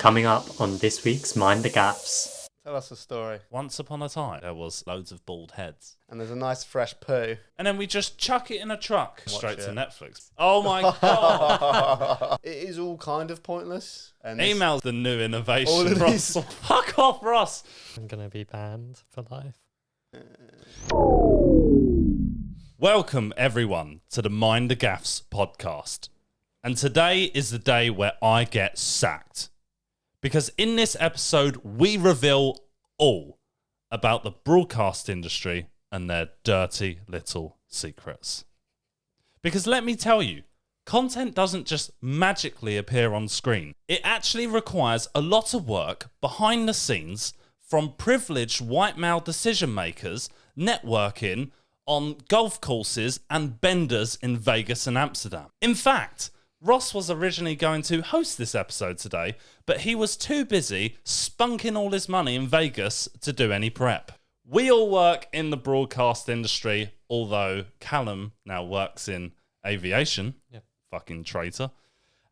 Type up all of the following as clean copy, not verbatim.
Coming up on this week's Mind the Gaffes. Tell us a story. Once upon a time, there was loads of bald heads. And there's a nice fresh poo. And then we just chuck it in a truck straight it. to Netflix. Oh my God. It is all kind of pointless. And Email's the new innovation, All of Ross. these- Fuck off, Ross. I'm going to be banned for life. Welcome, everyone, to the Mind the Gaffes podcast. And today is the day where I get sacked. Because in this episode, we reveal all about the broadcast industry and their dirty little secrets. Because let me tell you, content doesn't just magically appear on screen. It actually requires a lot of work behind the scenes from privileged white male decision makers networking on golf courses and benders in Vegas and Amsterdam. In fact, Ross was originally going to host this episode today, but he was too busy spunking all his money in Vegas to do any prep. We all work in the broadcast industry, although Callum now works in aviation. Yep. Fucking traitor.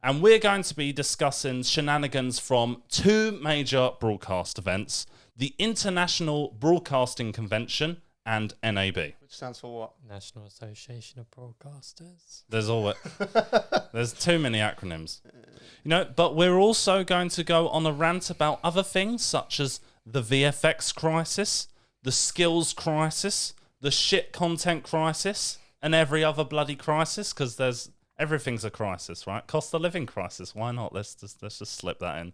And we're going to be discussing shenanigans from two major broadcast events, the International Broadcasting Convention and NAB. Which stands for what? National Association of Broadcasters. There's too many acronyms. You know, but we're also going to go on a rant about other things such as the VFX crisis, the skills crisis, the shit content crisis, and every other bloody crisis, because everything's a crisis, right? Cost of living crisis. Why not? Let's just slip that in.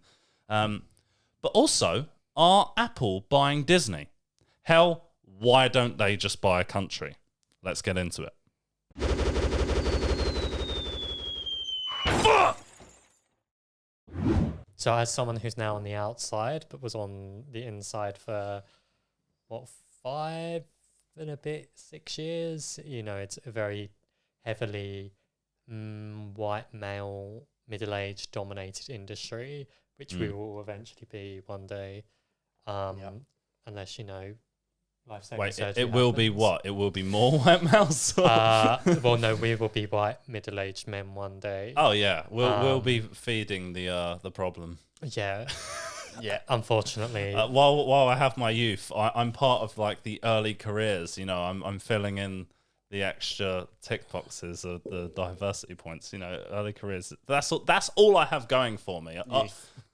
But also, are Apple buying Disney? Hell, why don't they just buy a country? Let's get into it. So as someone who's now on the outside, but was on the inside for, 6 years, you know, it's a very heavily white male, middle-aged dominated industry, which we will eventually be one day, unless, you know, life-saving Wait, surgery it will be happens. what? It will be more white males? Well, no, we will be white middle-aged men one day. Oh yeah, we'll be feeding the problem. Yeah, Yeah. unfortunately. While I have my youth, I'm part of like the early careers. You know, I'm filling in the extra tick boxes of the diversity points. You know, early careers. That's all I have going for me.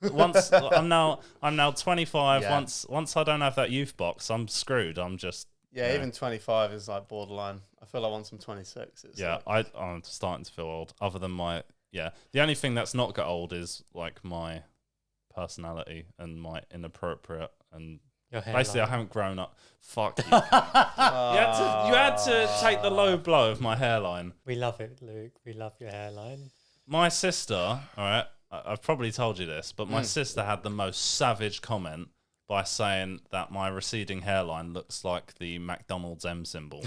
Once I'm now 25. Yeah. Once I don't have that youth box, I'm screwed. I'm just Yeah, even 25 is like borderline. I feel like once I'm 26, it's like, I'm starting to feel old. Other than the only thing that's not got old is like my personality and my inappropriate and Your basically I hairline. haven't grown up. Fuck you. You had to take the low blow of my hairline. We love it, Luke. We love your hairline. My sister, all right, I've probably told you this, but my sister had the most savage comment by saying that my receding hairline looks like the McDonald's M symbol.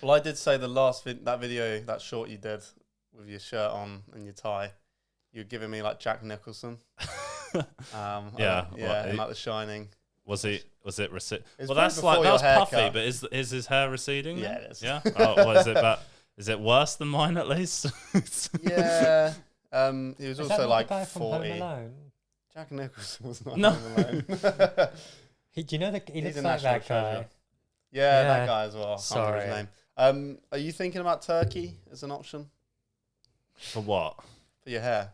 Well, I did say the last that video, that short you did with your shirt on and your tie, you're giving me like Jack Nicholson. Yeah, and like The Shining. Was it receding? It's Well, probably that's like before your that's puffy, haircut. but is his hair receding? Yeah, then? it is. Yeah. Oh, well, is it? But is it worse than mine at least? Yeah. He was Is that also not like the guy from Home 40. Alone? Jack Nicholson was not No. Home Alone. Do you know that he He's looks a like national that guy? treasure. Yeah, Yeah. that guy as well. I can't remember his name. Are you thinking about Turkey as an option For what? for your hair?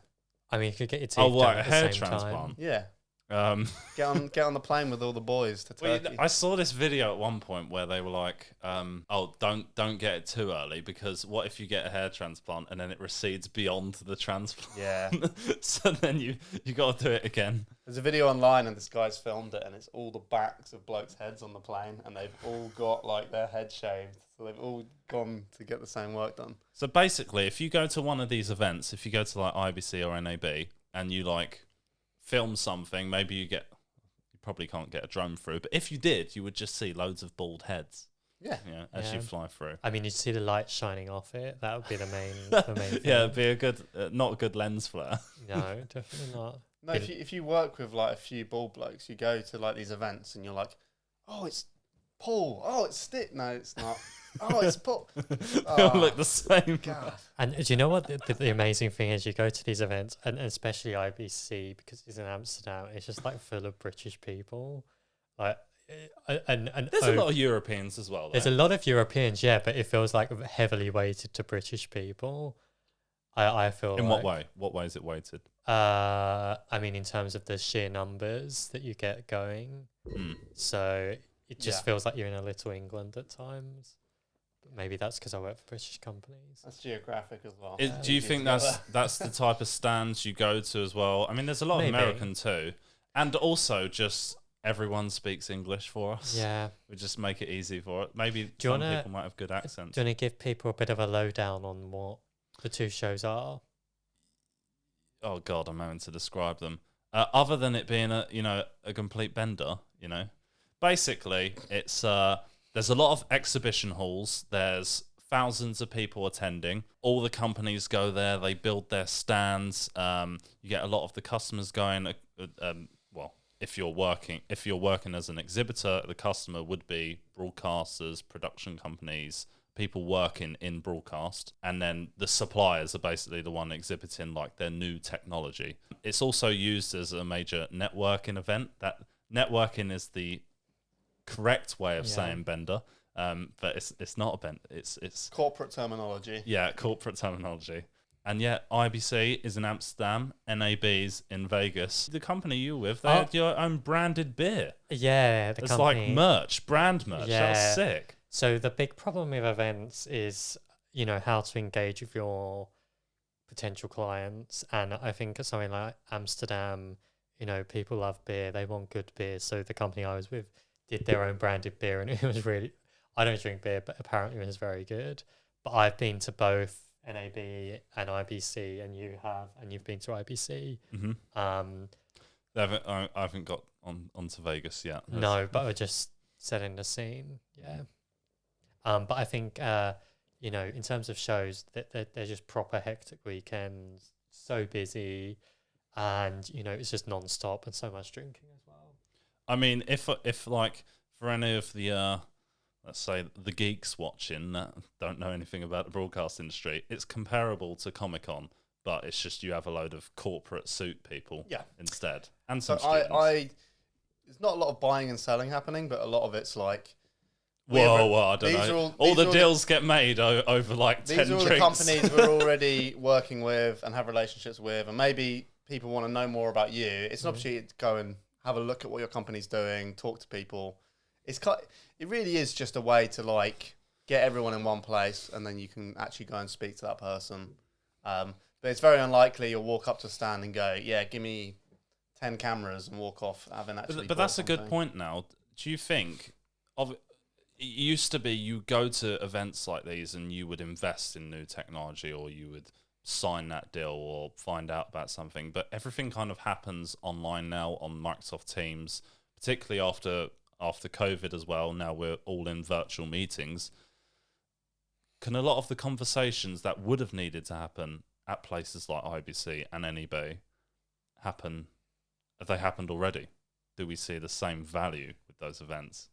I mean, you could get your teeth Oh, done what? at A the hair same transplant? Yeah. Um, Get on the plane with all the boys to well, Turkey. I saw this video at one point where they were like, "Oh, don't get it too early because what if you get a hair transplant and then it recedes beyond the transplant? Yeah. So then you got to do it again." There's a video online and this guy's filmed it and it's all the backs of blokes' heads on the plane and they've all got like their head shaved. So they've all gone to get the same work done. So basically, if you go to one of these events, if you go to like IBC or NAB and you like film something, maybe you probably can't get a drone through, but if you did, you would just see loads of bald heads. Yeah. As Yeah. you fly through. I mean, you'd see the light shining off it. That would be the main thing. Yeah, it'd be a good, not a good lens flare. No, definitely not. No, if you work with like a few bald blokes, you go to like these events and you're like, oh, it's Paul. Oh, it's Stick. No, it's not. Oh, it's Paul. They all look the same. God. And do you know what the amazing thing is? You go to these events, and especially IBC, because it's in Amsterdam, it's just like full of British people. Like, and There's a lot of Europeans as well, though. There's a lot of Europeans, yeah, but it feels like heavily weighted to British people. I feel In like, what way? What way is it weighted? I mean, in terms of the sheer numbers that you get going. So it just feels like you're in a little England at times. But maybe that's because I work for British companies. That's geographic as well. Do you think that's the type of stands you go to as well? I mean, there's a lot of American too. And also just everyone speaks English for us. Yeah. We just make it easy for it. Maybe people might have good accents. Do you want to give people a bit of a lowdown on what the two shows are? Oh God, I'm having to describe them. Other than it being a complete bender, basically it's there's a lot of exhibition halls. There's thousands of people attending. All the companies go there. They build their stands. You get a lot of the customers going. Well, if you're working as an exhibitor, the customer would be broadcasters, production companies, people working in broadcast, and then the suppliers are basically the one exhibiting like their new technology. It's also used as a major networking event. That networking is the correct way of saying bender, but it's not a bend. It's corporate terminology. Yeah, corporate terminology. And yet IBC is in Amsterdam, NAB's in Vegas. The company you were with, they had your own branded beer. Yeah, it's like merch, brand merch. Yeah. That's sick. So the big problem with events is, how to engage with your potential clients. And I think at something like Amsterdam, people love beer. They want good beer. So the company I was with did their own branded beer, and it was really, I don't drink beer, but apparently it was very good. But I've been to both NAB and IBC, and you've been to IBC. Mm-hmm. I haven't got onto Vegas yet. No, but we're just setting the scene. Yeah. But I think, in terms of shows, that they're just proper hectic weekends, so busy, and it's just non-stop and so much drinking as well. I mean, if like for any of the let's say the geeks watching that don't know anything about the broadcast industry, it's comparable to Comic-Con, but it's just you have a load of corporate suit people instead, and some students. There's not a lot of buying and selling happening, but a lot of it's like. Well, I don't know. All the deals get made over like 10 drinks. These are all the companies we're already working with and have relationships with, and maybe people want to know more about you. It's an opportunity to go and have a look at what your company's doing, talk to people. It really is just a way to like get everyone in one place, and then you can actually go and speak to that person. But it's very unlikely you'll walk up to a stand and go, "Yeah, give me 10 cameras," and walk off having actually. But that's a good point. Now, do you think it used to be you go to events like these and you would invest in new technology, or you would sign that deal or find out about something, but everything kind of happens online now on Microsoft Teams, particularly after COVID as well. Now we're all in virtual meetings. Can a lot of the conversations that would have needed to happen at places like IBC and NAB happen? Have they happened already? Do we see the same value with those events?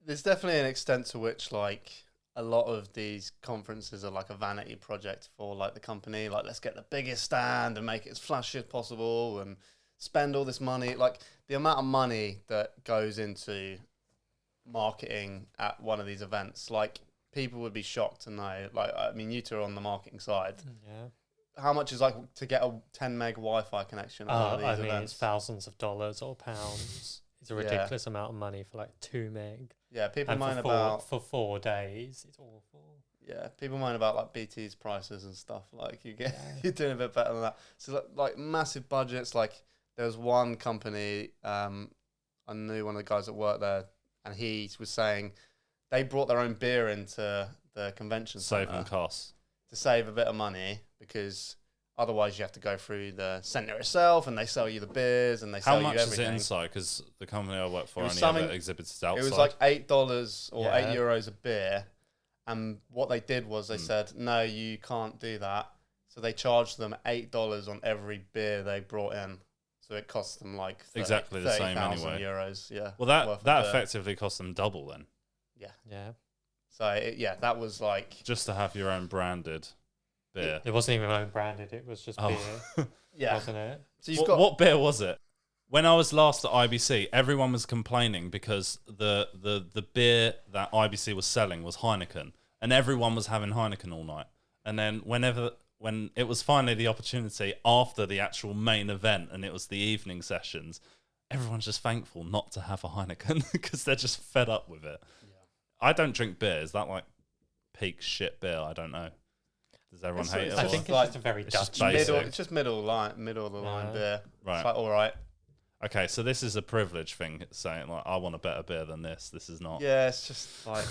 There's definitely an extent to which like a lot of these conferences are like a vanity project for like the company. Like, let's get the biggest stand and make it as flashy as possible and spend all this money. Like the amount of money that goes into marketing at one of these events, like people would be shocked to know. Like, I mean, you two are on the marketing side. Yeah. How much is like to get a 10 meg Wi-Fi connection at one of these events? It's thousands of dollars or pounds. It's a ridiculous amount of money for like 2 meg. Yeah, people and moan for 4 days. It's awful. Yeah, people moan about like BT's prices and stuff. Like you're doing a bit better than that. So like massive budgets. Like there was one company, I knew one of the guys that worked there, and he was saying they brought their own beer into the convention saving center costs to save a bit of money, because otherwise you have to go through the center itself, and they sell you the beers and they sell you everything. How much is it inside? Because the company I work for only ever exhibits outside. It was like $8 or €8 a beer. And what they did was they said, no, you can't do that. So they charged them $8 on every beer they brought in. So it cost them like exactly the same anyway. €30,000. Yeah. Well, that effectively cost them double then. Yeah. So that was like Just to have your own branded beer. It wasn't even own branded. It was just beer, yeah. wasn't it? So you've got What beer was it? When I was last at IBC, everyone was complaining because the beer that IBC was selling was Heineken, and everyone was having Heineken all night. And then when it was finally the opportunity after the actual main event and it was the evening sessions, everyone's just thankful not to have a Heineken because they're just fed up with it. Yeah. I don't drink beer. Is that like peak shit beer? I don't know. Does everyone hate it? I or- think it's just a very it's just Dutch. basic. It's just middle of the line beer. Right. It's like all right. Okay, so this is a privilege thing, saying like I want a better beer than this. This is not Yeah, it's just like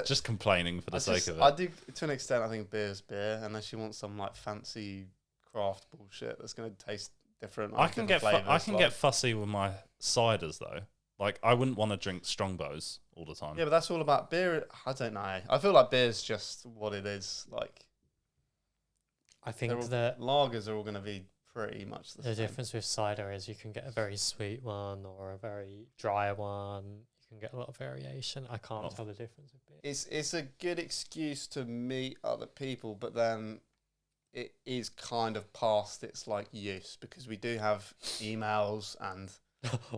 just complaining for the sake of it. I do to an extent. I think beer's beer, unless you want some like fancy craft bullshit that's going to taste different. I can get fussy with my ciders though. Like I wouldn't want to drink Strongbows all the time. Yeah, but that's all about beer. I don't know. I feel like beer's just what it is. Like I think that lagers are all going to be pretty much the same. difference with cider is you can get a very sweet one or a very dry one. You can get a lot of variation. I can't tell the difference with beer. It's a good excuse to meet other people, but then it is kind of past its like use because we do have emails and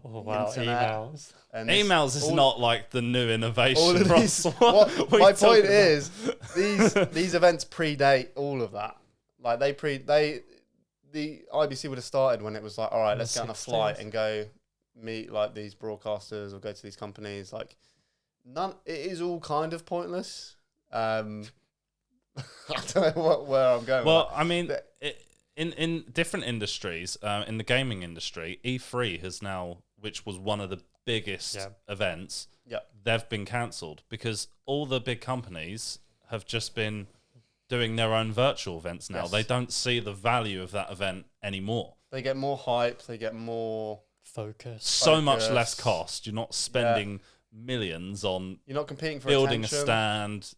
Oh wow, internet. emails. and Emails is not like the new innovation. all of Ross. these. What are you My talking point about? is these events predate all of that. Like the IBC would have started when it was like, all right, let's get on a 60s. flight and go meet like these broadcasters or go to these companies. Like it is all kind of pointless. I don't know where I'm going. Well, with I mean, in different industries, in the gaming industry, E3 has now, which was one of the biggest events, they've been cancelled because all the big companies have just been doing their own virtual events now. Yes. They don't see the value of that event anymore. They get more hype. They get more Focus. So much Focus. less cost. You're not spending millions on You're not competing for building attention. a stand,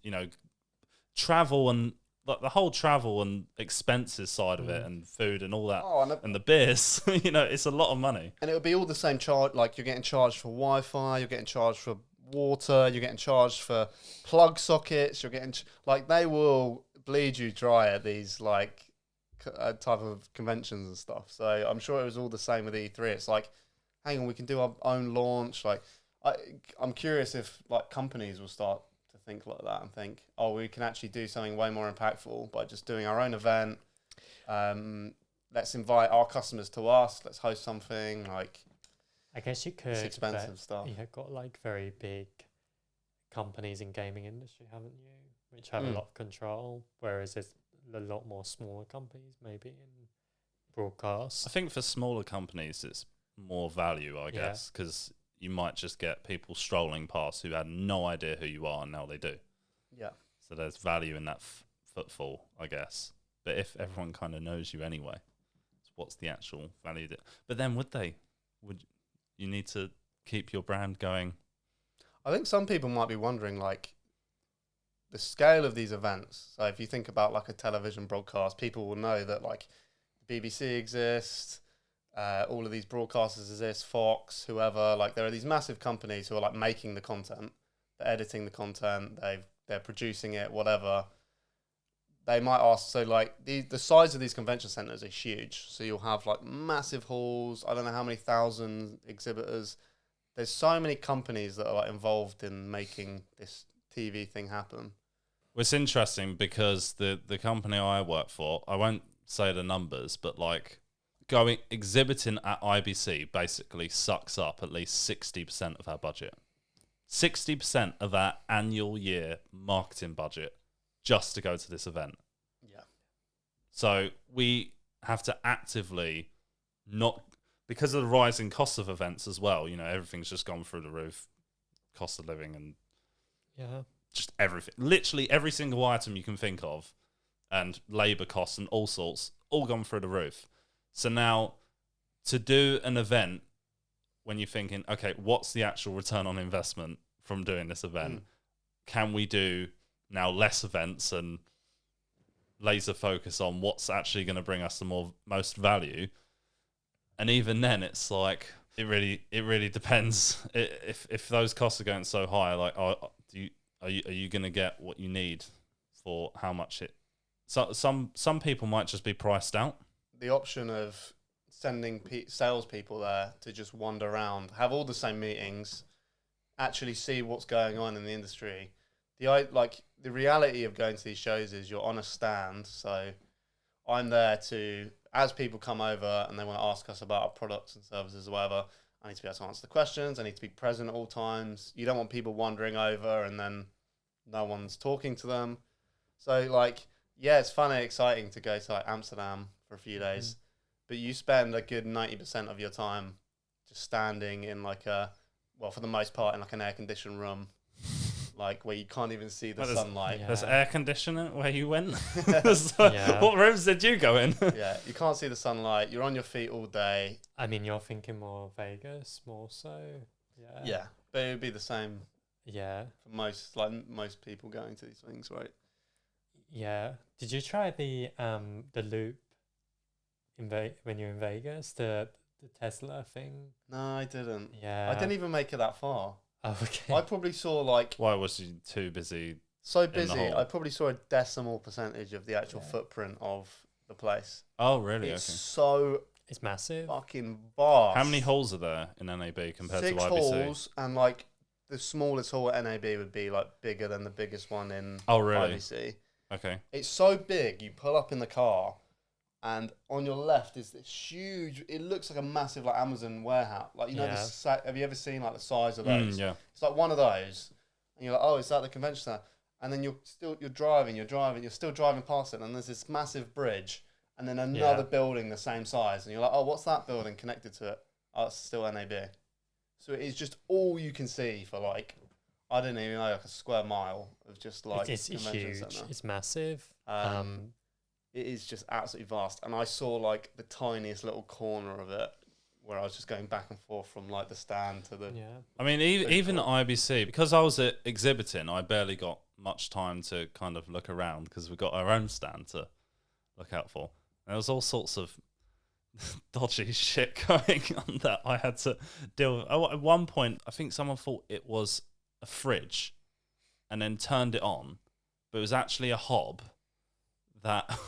travel and like the whole travel and expenses side of it and food and all that Oh, and the beers, it's a lot of money. and it would be all the same charge. Like you're getting charged for Wi-Fi, you're getting charged for water, you're getting charged for plug sockets. You're getting they will bleed you dry at these like type of conventions and stuff. So I'm sure it was all the same with E3. It's like, hang on, we can do our own launch. Like I'm curious if like companies will start to think like that and think, oh, we can actually do something way more impactful by just doing our own event. Let's invite our customers to us. Let's host something like. I guess you could. It's expensive stuff. You have got like very big companies in gaming industry, haven't you? Which have a lot of control, whereas there's a lot more smaller companies maybe in broadcast. I think for smaller companies, it's more value, I guess, because you might just get people strolling past who had no idea who you are, and now they do. Yeah. So there's value in that footfall, I guess. But if everyone kind of knows you anyway, what's the actual value? But then would you need to keep your brand going? I think some people might be wondering, like, the scale of these events. So if you think about like a television broadcast, people will know that like the BBC exists, all of these broadcasters exist, Fox, whoever. Like there are these massive companies who are like making the content, they're editing the content, they're producing it, whatever. They might ask, so like the size of these convention centers is huge. So you'll have like massive halls. I don't know how many thousand exhibitors. There's so many companies that are like involved in making this TV thing happen. Well, it's interesting because the company I work for, I won't say the numbers, but like exhibiting at IBC basically sucks up at least 60% of our budget. 60% of our annual year marketing budget just to go to this event. Yeah. So we have to actively not, because of the rising cost of events as well, everything's just gone through the roof, cost of living and just everything. Literally every single item you can think of and labour costs and all sorts, all gone through the roof. So now to do an event when you're thinking, okay, what's the actual return on investment from doing this event? Can we do now less events and laser focus on what's actually going to bring us the most value? And even then, it's like it really depends. If those costs are going so high, like are you going to get what you need for how much it? So some people might just be priced out. The option of sending salespeople there to just wander around, have all the same meetings, actually see what's going on in the industry. The reality of going to these shows is you're on a stand, so I'm there to, as people come over and they want to ask us about our products and services or whatever, I need to be able to answer the questions. I need to be present at all times. You don't want people wandering over and then no one's talking to them. So it's fun and exciting to go to Amsterdam for a few days, but you spend a good 90% of your time just standing in for the most part in an air conditioned room, where you can't even see the sunlight. There's air conditioning where you went. What rooms did you go in? Yeah, you can't see the sunlight. You're on your feet all day. I mean, you're thinking more Vegas, more so. Yeah. Yeah, but it would be the same. Yeah. For most people going to these things, right? Yeah. Did you try the loop when you're in Vegas, the Tesla thing? No, I didn't. Yeah. I didn't even make it that far. Oh, okay. I probably saw Why was you too busy? So busy. I probably saw a decimal percentage of the actual footprint of the place. Oh, really? It's massive. Fucking vast. How many halls are there in NAB compared to IBC? 6 halls, and the smallest hall at NAB would be bigger than the biggest one in IBC. Okay. It's so big. You pull up in the car, and on your left is this huge. It looks like a massive Amazon warehouse. Have you ever seen the size of those? Yeah. It's one of those, and you're like, oh, is that the convention center? And then you're driving, you're still driving past it, and there's this massive bridge, and then another building the same size, and you're like, oh, what's that building connected to it? Oh, it's still NAB. So it is just all you can see for I don't even know, a square mile of just it's huge. Center. It's massive. It is just absolutely vast, and I saw the tiniest little corner of it where I was just going back and forth from the stand to the. Yeah. I mean, even at IBC, because I was exhibiting, I barely got much time to kind of look around because we got our own stand to look out for. And there was all sorts of dodgy shit going on that I had to deal with. At one point, I think someone thought it was a fridge and then turned it on, but it was actually a hob that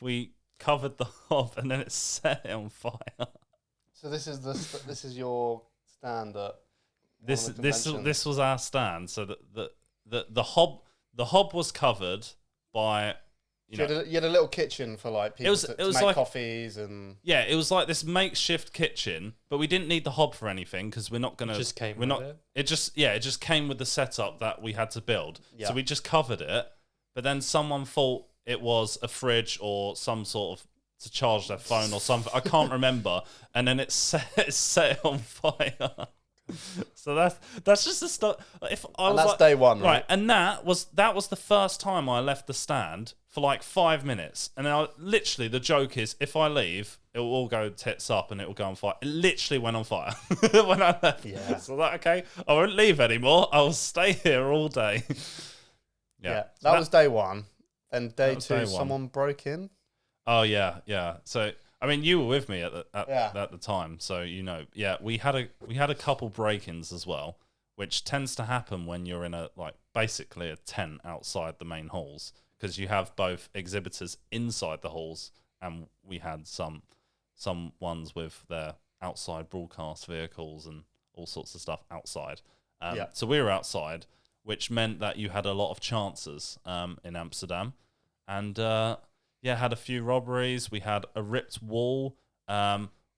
we covered the hob and then it set it on fire. So this is your stand at this was our stand. So the hob was covered by you had a little kitchen for people to make coffees and it was this makeshift kitchen, but we didn't need the hob for anything because we're not gonna. It just came with it. It just came with the setup that we had to build. Yeah. So we just covered it, but then someone thought it was a fridge or some sort of to charge their phone or something. I can't remember, and then it set it on fire. So that's just the stuff. That's day one, right? And that was the first time I left the stand for 5 minutes, and then literally the joke is if I leave, it will all go tits up and it will go on fire. It literally went on fire when I left. Yeah. So okay, I won't leave anymore. I will stay here all day. That was day one, and day two, someone broke in. Oh yeah. So I mean, you were with me at the time, so we had a couple break-ins as well, which tends to happen when you're in basically a tent outside the main halls, because you have both exhibitors inside the halls, and we had some ones with their outside broadcast vehicles and all sorts of stuff outside. So we were outside, which meant that you had a lot of chances in Amsterdam, and had a few robberies. We had a ripped wall.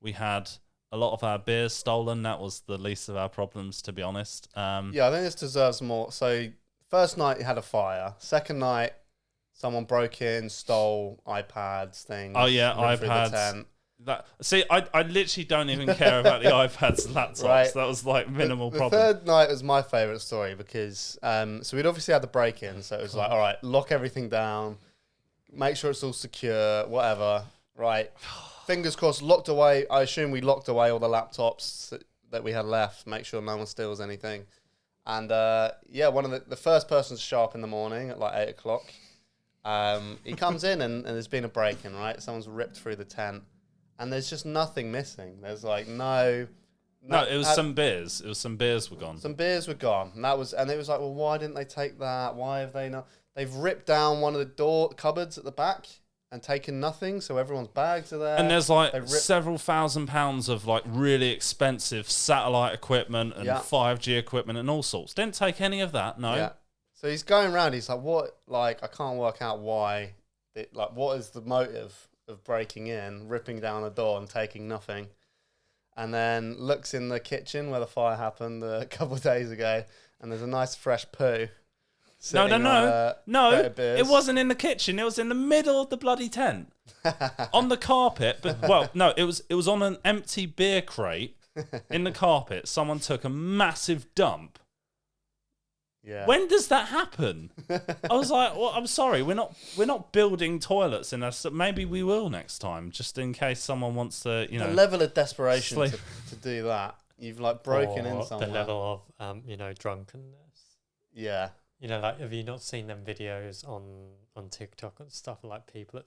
We had a lot of our beers stolen. That was the least of our problems, to be honest. I think this deserves more. So first night you had a fire. Second night, someone broke in, stole iPads, things. Oh yeah, iPads. I literally don't even care about the iPads and laptops. Right. That was minimal problem. The third night was my favourite story because so we'd obviously had the break-in, so it was all right, lock everything down, make sure it's all secure, whatever. Right. Fingers crossed, locked away. I assume we locked away all the laptops that we had left, make sure no one steals anything. And one of the first person to show up in the morning at 8 o'clock, he comes in and there's been a break-in, right? Someone's ripped through the tent and there's just nothing missing. There's no No, it was some beers. It was some beers were gone. Some beers were gone, and it was like, well, why didn't they take that? Why have they not? They've ripped down one of the door cupboards at the back and taken nothing, so everyone's bags are there. And there's like several £1,000s of like really expensive satellite equipment and 5G equipment and all sorts. Didn't take any of that, no. Yeah. So he's going around. He's like, what? Like, I can't work out why. Like, what is the motive of breaking in, ripping down a door and taking nothing? And then looks in the kitchen where the fire happened a couple of days ago, and there's a nice fresh poo. No. It wasn't in the kitchen. It was in the middle of the bloody tent, on the carpet. But it was on an empty beer crate in the carpet. Someone took a massive dump. Yeah. When does that happen? I was like, well, I'm sorry, we're not building toilets in us. Maybe we will next time, just in case someone wants to, the level of desperation to do that. You've like broken in somewhere. The level of drunkenness. Yeah. Like, have you not seen them videos on TikTok and stuff, like people at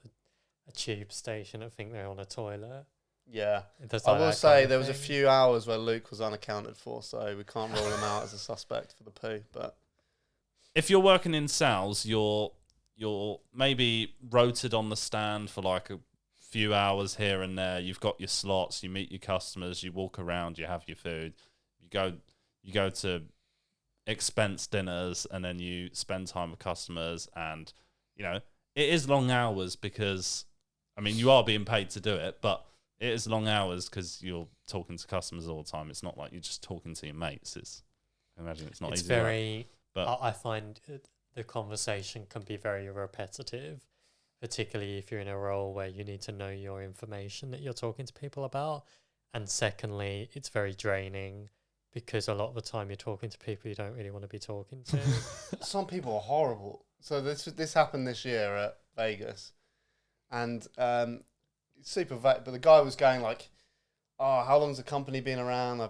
a tube station that think they're on a toilet? Yeah. I will say there was a few hours where Luke was unaccounted for, so we can't rule him out as a suspect for the poo. But if you're working in sales, you're maybe rotated on the stand for like a few hours here and there. You've got your slots, you meet your customers, you walk around, you have your food, you go to expense dinners, and then you spend time with customers. And it is long hours because you are being paid to do it, but it is long hours because you're talking to customers all the time. It's not like you're just talking to your mates. I imagine it's not easy. But I find the conversation can be very repetitive, particularly if you're in a role where you need to know your information that you're talking to people about. And secondly, it's very draining because a lot of the time you're talking to people you don't really want to be talking to. Some people are horrible. So this happened this year at Vegas, and but the guy was going like, oh, how long's the company been around? I've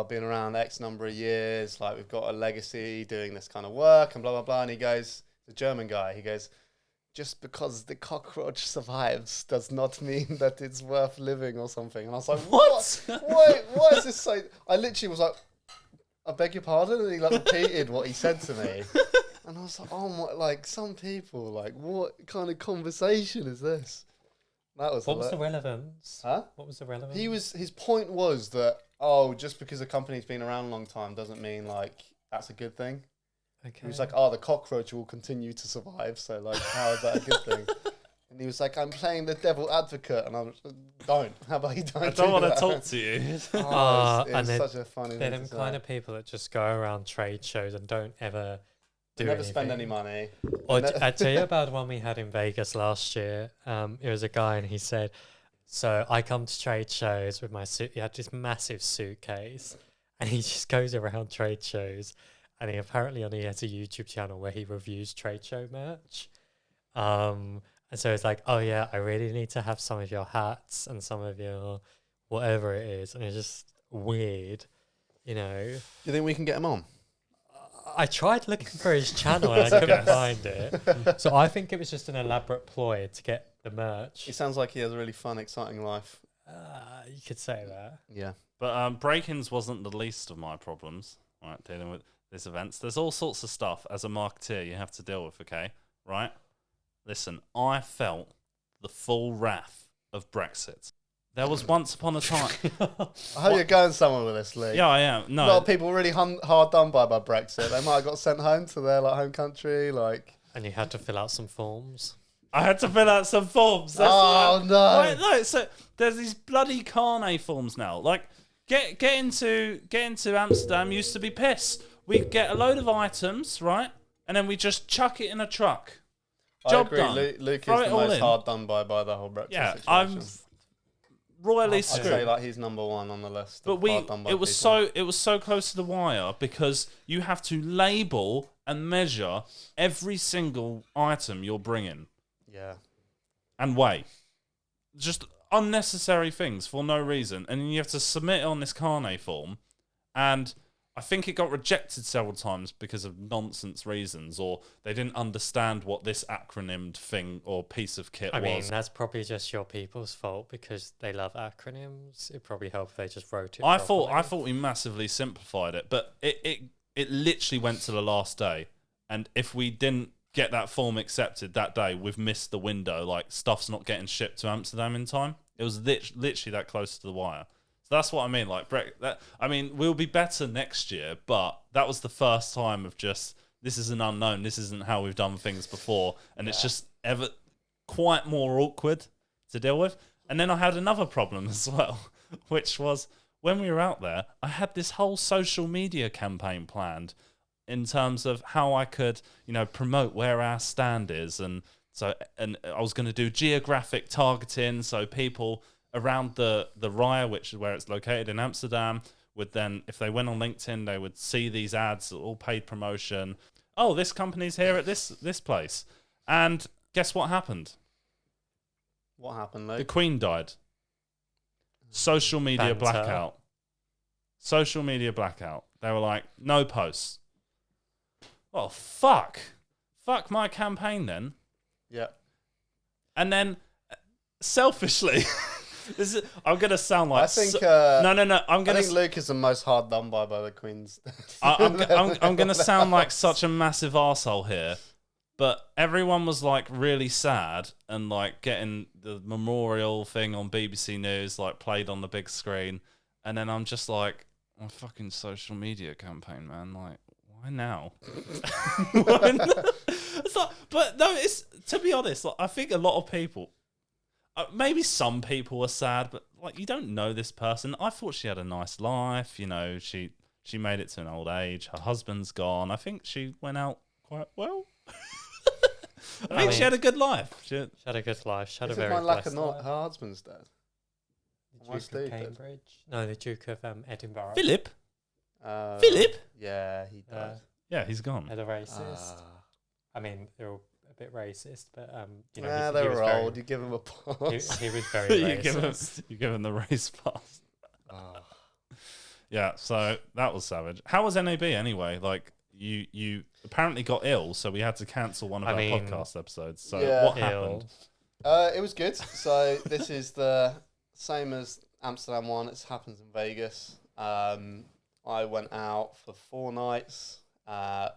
been around X number of years. Like, we've got a legacy doing this kind of work and blah, blah, blah. And he goes, the German guy, he goes, just because the cockroach survives does not mean that it's worth living or something. And I was like, what? Why is this so? I literally was like, I beg your pardon? And he like repeated what he said to me. And I was like, oh my, like some people, like what kind of conversation is this? That was what was the relevance? Huh? What was the relevance? His point was that, just because a company's been around a long time doesn't mean like that's a good thing. Okay. He was like, the cockroach will continue to survive, so like how is that a good thing? And he was like, I'm playing the devil advocate, and I'm don't. How about you don't? I don't want to talk to you. It's such a funny. They're them kind of people that just go around trade shows and don't ever never spend any money. Or I tell you about one we had in Vegas last year. It was a guy, and he said, so I come to trade shows with my suit. He had this massive suitcase, and he just goes around trade shows, and he has a YouTube channel where he reviews trade show merch. And so it's like, oh yeah, I really need to have some of your hats and some of your whatever it is. And it's just weird, Do you think we can get him on? I tried looking for his channel and I couldn't find it. So I think it was just an elaborate ploy to get the merch. It sounds like he has a really fun, exciting life. You could say that. Yeah. But break-ins wasn't the least of my problems, right, dealing with these events. There's all sorts of stuff as a marketeer you have to deal with, okay? Right? Listen, I felt the full wrath of Brexit. There was once upon a time. I hope you're going somewhere with this, Lee. Yeah, I am. No, a lot of people really hard done by Brexit. They might have got sent home to their home country, And you had to fill out some forms. I had to fill out some forms. No! Right, no, so there's these bloody carnet forms now. Like, get into Amsterdam used to be piss. We get a load of items, right, and then we just chuck it in a truck. Job I agree. done. Luke is the most hard done by the whole Brexit situation. I'm royally screwed. I'd say he's number one on the list. But it was so close to the wire because you have to label and measure every single item you're bringing. Yeah. And weigh. Just unnecessary things for no reason. And you have to submit it on this carnet form. And I think it got rejected several times because of nonsense reasons, or they didn't understand what this acronymed thing or piece of kit I mean, was. that's probably just your people's fault because they love acronyms. It probably helped if they just wrote it I properly. thought we massively simplified it, but it literally went to the last day, and if we didn't get that form accepted that day, we've missed the window. Like, stuff's not getting shipped to Amsterdam in time. It was literally that close to the wire. So that's what I mean. Like, we'll be better next year, but that was the first time of just, this is an unknown. This isn't how we've done things before, and it's just ever quite more awkward to deal with. And then I had another problem as well, which was when we were out there, I had this whole social media campaign planned in terms of how I could, promote where our stand is, and I was going to do geographic targeting, so people around the Raya, which is where it's located in Amsterdam, would then, if they went on LinkedIn, they would see these ads, all paid promotion. Oh, this company's here at this place. And guess what happened? What happened, The Luke? Queen died. Social media Banter. blackout. Social media blackout. They were like, no posts. Well, fuck my campaign then. Yeah. And then, selfishly... I'm gonna sound like I think no. I think Luke is the most hard done by the Queens. I'm gonna sound like such a massive arsehole here, but everyone was like really sad and like getting the memorial thing on BBC News like played on the big screen, and then I'm just like, my fucking social media campaign, man. Like, why now? It's like, but no, it's, to be honest, like, I think a lot of people. Maybe some people are sad, but like, you don't know this person. I thought she had a nice life. She made it to an old age. Her husband's gone. I think she went out quite well. I think she had a good life. She had a good life. She had This a is very my lack blessed of life. her husband's dead. The Am I Duke of stupid? Cambridge? No, the Duke of Edinburgh. Philip? Philip? Yeah, he died. Yeah, he's gone. They're the racist. I mean, they're all a bit racist, but Yeah, they were old. You give him a pass. He was very you racist. give him the race pass. Oh. Yeah, so that was savage. How was NAB anyway? Like, you apparently got ill, so we had to cancel one of our podcast episodes. So Yeah. what happened? It was good. So this is the same as Amsterdam one. It happens in Vegas. I went out for 4 nights.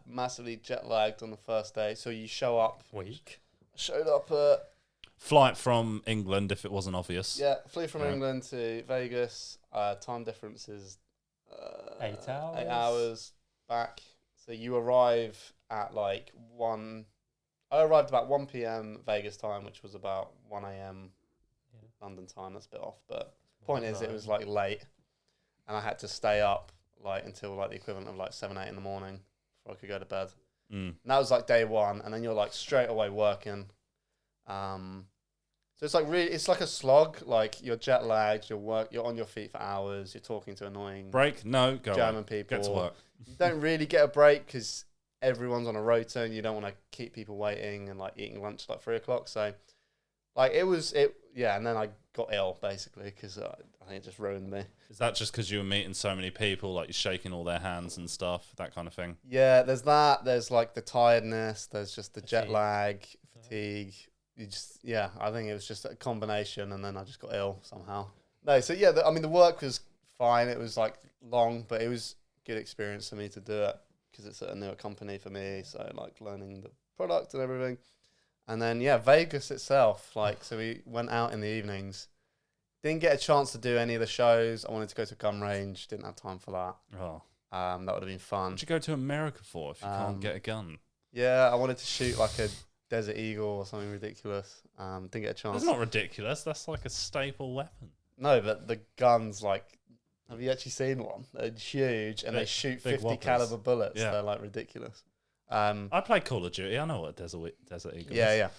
Massively jet lagged on the first day. So you show up. Showed up at... Flight from England, if it wasn't obvious. Yeah, flew from England to Vegas. Time difference is 8 hours. 8 hours back. So you arrive at like 1... I arrived about 1 p.m. Vegas time, which was about 1 a.m. London time. That's a bit off. But point is, it was like late. And I had to stay up like until like the equivalent of like 7, 8 in the morning before I could go to bed. And that was like day one. And then you're like straight away working. So it's like really, it's like a slog. Like you're jet lagged, you're on your feet for hours, you're talking to annoying break. No, go German on. people. Get to work. You don't really get a break because everyone's on a rota and you don't want to keep people waiting and like eating lunch at like 3 o'clock. So like and then I got ill basically because I think it just ruined me. Is that just because you were meeting so many people, like you're shaking all their hands and stuff, that kind of thing? Yeah, there's that. There's like the tiredness. There's just the jet lag, fatigue. I think it was just a combination, and then I just got ill somehow. No, so yeah, the work was fine. It was like long, but it was a good experience for me to do it because it's a newer company for me. So like learning the product and everything. And then Vegas itself, like, so we went out in the evenings. Didn't get a chance to do any of the shows. I wanted to go to gun range. Didn't have time for that. Oh, that would have been fun. what'd you go to America for if you can't get a gun? Yeah, I wanted to shoot like a Desert Eagle or something ridiculous. Didn't get a chance. That's not ridiculous. That's like a staple weapon. No, but the guns, like, have you actually seen one? They're huge and they shoot 50 whoppers. caliber bullets. Yeah. They're like ridiculous. I play Call of Duty. I know what Desert Eagle is. Yeah.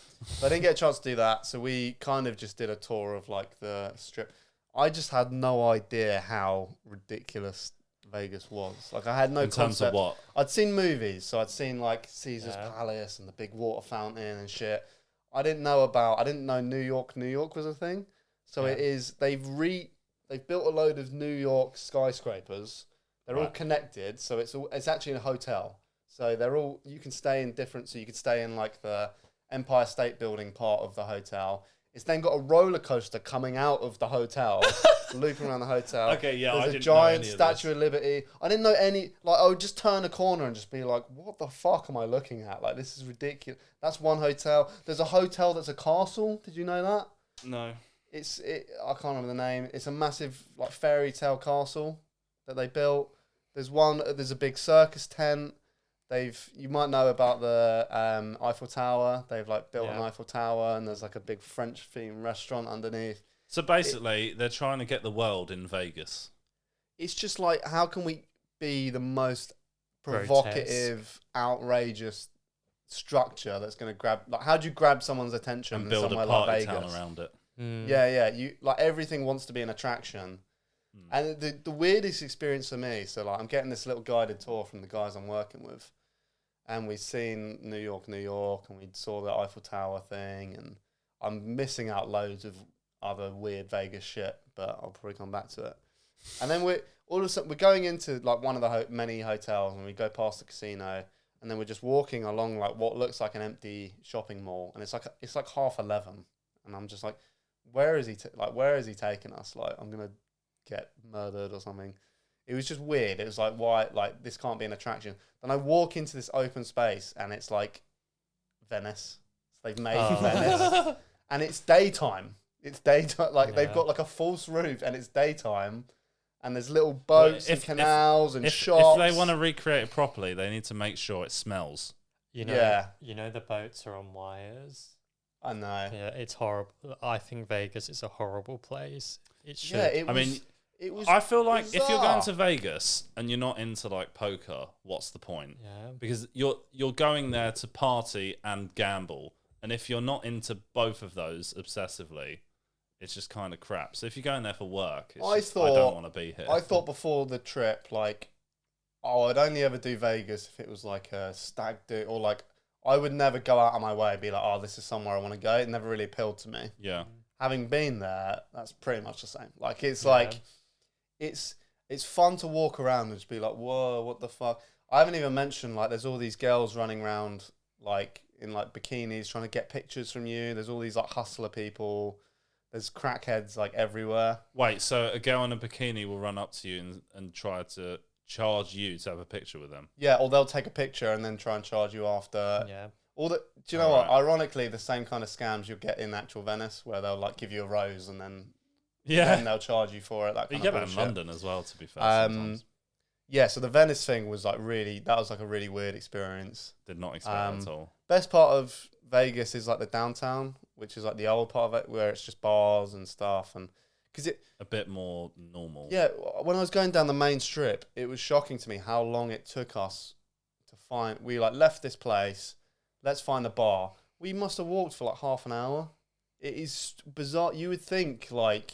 But I didn't get a chance to do that. So we kind of just did a tour of like the strip. I just had no idea how ridiculous Vegas was. Like I had no In terms of concept. what? I'd seen movies, so I'd seen like Caesar's Palace and the big water fountain and shit. I didn't know New York was a thing. So it is, they've built a load of New York skyscrapers. They're all Right. connected, so it's actually a hotel. So they're all, you can stay in different. So you could stay in like the Empire State Building part of the hotel. It's then got a roller coaster coming out of the hotel, looping around the hotel. Okay, yeah, There's I a didn't know giant any of Statue this. of Liberty. I didn't know any. Like, I would just turn a corner and just be like, "What the fuck am I looking at? Like, this is ridiculous." That's one hotel. There's a hotel that's a castle. Did you know that? No. I can't remember the name. It's a massive like fairy tale castle that they built. There's a big circus tent. You might know about the Eiffel Tower. They've like built an Eiffel Tower, and there's like a big French themed restaurant underneath. So basically, they're trying to get the world in Vegas. It's just like, how can we be the most provocative, outrageous structure that's going to grab? Like, how do you grab someone's attention And in build a somewhere party like town Vegas? around it. Yeah. You like, everything wants to be an attraction. And the weirdest experience for me, so like I'm getting this little guided tour from the guys I'm working with, and we've seen New York, and we saw the Eiffel Tower thing, and I'm missing out loads of other weird Vegas shit, but I'll probably come back to it. And then all of a sudden we're going into like one of the many hotels, and we go past the casino, and then we're just walking along like what looks like an empty shopping mall, and it's like 11:30, and I'm just like, where is he taking us? Like, I'm gonna get murdered or something. It was just weird. It was like, why? Like, this can't be an attraction. Then I walk into this open space, and it's like Venice. They've made Venice, and it's daytime. It's daytime. Like, they've got like a false roof, and it's daytime, and there's little boats and canals and shops. If they want to recreate it properly, they need to make sure it smells. You know the boats are on wires. I know. Yeah, it's horrible. I think Vegas is a horrible place. It should. Yeah, I feel like bizarre. if you're going to Vegas and you're not into like poker, what's the point? Yeah. Because you're going there to party and gamble, and if you're not into both of those obsessively, it's just kind of crap. So if you're going there for work, I don't want to be here. I thought before the trip, like, I'd only ever do Vegas if it was like a stag do, or like I would never go out of my way and be like, oh, this is somewhere I want to go. It never really appealed to me. Yeah. Having been there, that's pretty much the same. Like, it's like, it's fun to walk around and just be like, whoa, what the fuck? I haven't even mentioned, like, there's all these girls running around, like, in, like, bikinis trying to get pictures from you. There's all these, like, hustler people. There's crackheads, like, everywhere. Wait, so a girl in a bikini will run up to you and try to charge you to have a picture with them? Yeah, or they'll take a picture and then try and charge you after. Yeah. Do you know what? Ironically, the same kind of scams you'll get in actual Venice, where they'll, like, give you a rose and then they'll charge you for it. That kind you of get that bullshit. in London as well, to be fair. Sometimes. Yeah, so the Venice thing was like that was like a really weird experience. Did not expect that at all. Best part of Vegas is like the downtown, which is like the old part of it, where it's just bars and stuff, and because a bit more normal. Yeah, when I was going down the main strip, it was shocking to me how long it took us to find. We like left this place. Let's find a bar. We must have walked for like half an hour. It is bizarre. You would think, like,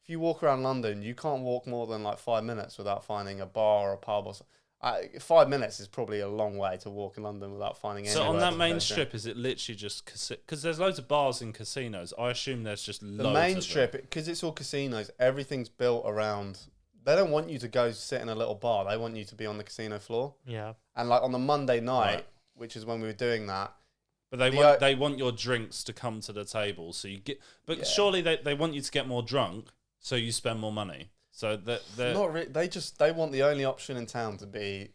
if you walk around London, you can't walk more than like 5 minutes without finding a bar or a pub or something. 5 minutes is probably a long way to walk in London without finding So anywhere on that to main go strip, is it literally just because there's loads of bars and casinos? I assume there's just loads. The main of strip, them. because it's all casinos, everything's built around. They don't want you to go sit in a little bar. They want you to be on the casino floor. Yeah. And like on the Monday night, which is when we were doing that. But they want your drinks to come to the table, so you get. But surely they want you to get more drunk, so you spend more money. So they're not really. They want the only option in town to be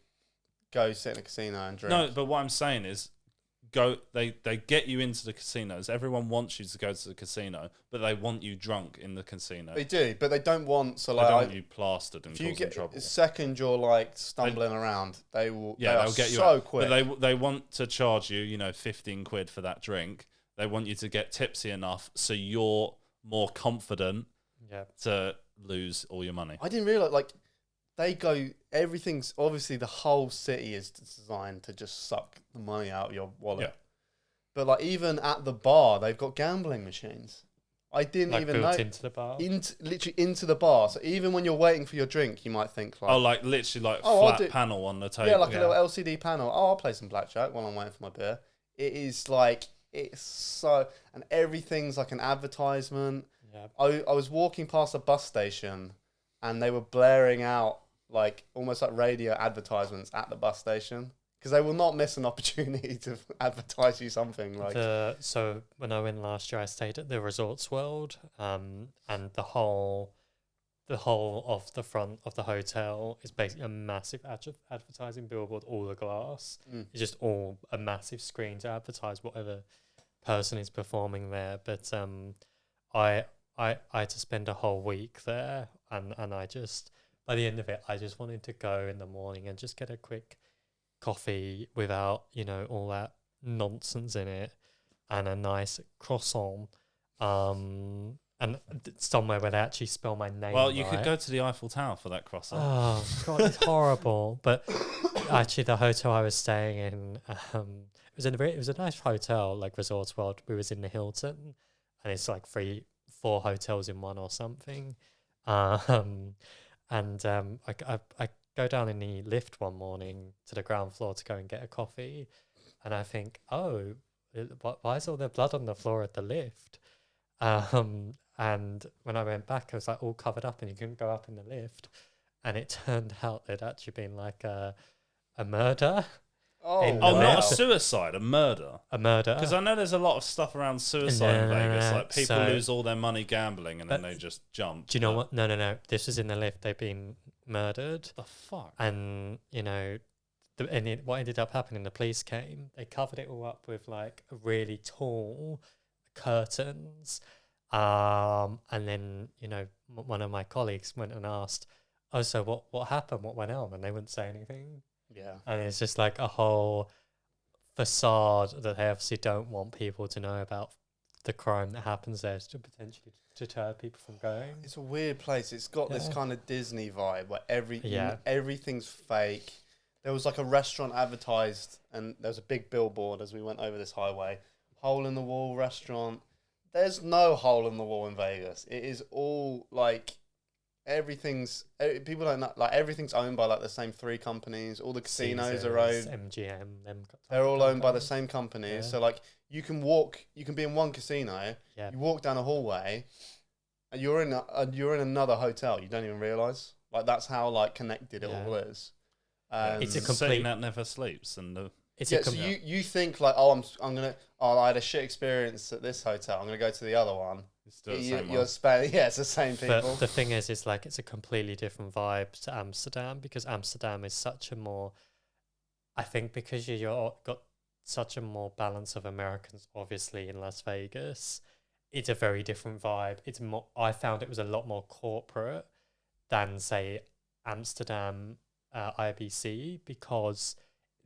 go sit in a casino and drink. No, but what I'm saying is, they get you into the casinos. Everyone wants you to go to the casino, but they want you drunk in the casino. They do, but they don't want They don't want you plastered and if you causing get trouble. a second you're like stumbling around, they will. Yeah, they'll get you so out. quick. But they want to charge you, 15 quid for that drink. They want you to get tipsy enough so you're more confident to lose all your money. I didn't realize, like, they go. Everything's obviously the whole city is designed to just suck the money out of your wallet. Yeah. But like even at the bar, they've got gambling machines. I didn't Like even built know into the bar. literally into the bar. So even when you're waiting for your drink, you might think like, Like literally I'll flat panel on the table. yeah, like a little LCD panel. Oh, I'll play some blackjack while I'm waiting for my beer. It is like it's so, and everything's like an advertisement. Yeah. I was walking past a bus station, and they were blaring out like almost like radio advertisements at the bus station, because they will not miss an opportunity to advertise you something like. So when I went last year, I stayed at the Resorts World, and the whole of the front of the hotel is basically a massive advertising billboard. All the glass is just all a massive screen to advertise whatever person is performing there. But I had to spend a whole week there, and I just, by the end of it, I just wanted to go in the morning and just get a quick coffee without, you know, all that nonsense in it, and a nice croissant, and somewhere where they actually spell my name. Well, you right. could go to the Eiffel Tower for that croissant. Oh God, it's horrible. But actually, the hotel I was staying in, it was a nice hotel, like Resorts World. We was in the Hilton, and it's like 4 hotels in one or something. I go down in the lift one morning to the ground floor to go and get a coffee, and I think, oh, why is all there blood on the floor at the lift? And when I went back, I was like all covered up, and you couldn't go up in the lift. And it turned out there'd actually been like a murder. Not a suicide, a murder. A murder. Because I know there's a lot of stuff around suicide in Vegas. Like people lose all their money gambling and then they just jump. Do you know what? No. This was in the lift. They've been murdered. The fuck? And, you know, what ended up happening, the police came. They covered it all up with like really tall curtains. And then, you know, one of my colleagues went and asked, oh, so what happened? What went on? And they wouldn't say anything. Yeah. And it's just like a whole facade that they obviously don't want people to know about the crime that happens there to potentially deter people from going. It's a weird place. It's got this kind of Disney vibe where everything's fake. There was like a restaurant advertised, and there was a big billboard as we went over this highway. Hole in the wall restaurant. There's no hole in the wall in Vegas. It is all like people don't know, like everything's owned by like the same 3 companies. All the casinos are owned. MGM. They're all owned by the same companies. Yeah. So like you can be in one casino. Yeah. You walk down a hallway, and you're in another hotel. You don't even realize. Like that's how like connected it all is. It's a complete that never sleeps, and so you think like, oh, I had a shit experience at this hotel. I'm gonna go to the other one. It's still the same one. It's the same people. But the thing is like it's a completely different vibe to Amsterdam, because Amsterdam is such a more, I think because you've got such a more balance of Americans, obviously in Las Vegas, it's a very different vibe. It's more. I found it was a lot more corporate than say Amsterdam IBC, because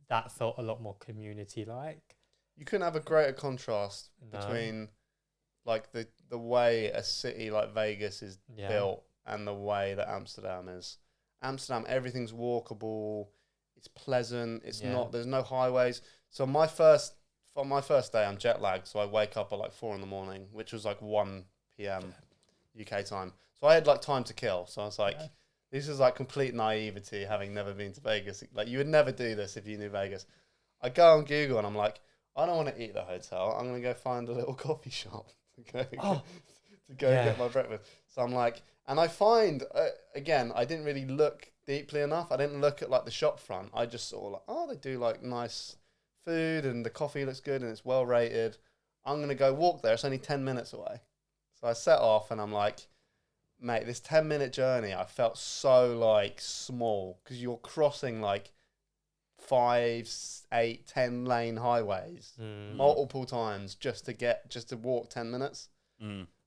that felt a lot more community-like. You couldn't have a greater contrast between like the way a city like Vegas is built and the way that Amsterdam is. Amsterdam, everything's walkable. It's pleasant. It's not. There's no highways. So on my first day, I'm jet lagged, so I wake up at like 4 a.m, which was like 1 p.m. UK time. So I had like time to kill. So I was like. Yeah. This is like complete naivety, having never been to Vegas. Like you would never do this if you knew Vegas. I go on Google and I'm like, I don't want to eat at the hotel. I'm going to go find a little coffee shop to go get my breakfast. So I'm like, and I find, again, I didn't really look deeply enough. I didn't look at like the shop front. I just saw like, oh, they do like nice food and the coffee looks good and it's well rated. I'm going to go walk there. It's only 10 minutes away. So I set off and I'm like, mate, this 10-minute journey, I felt so like small, because you're crossing like 5, 8, 10 lane highways multiple times just to walk 10 minutes.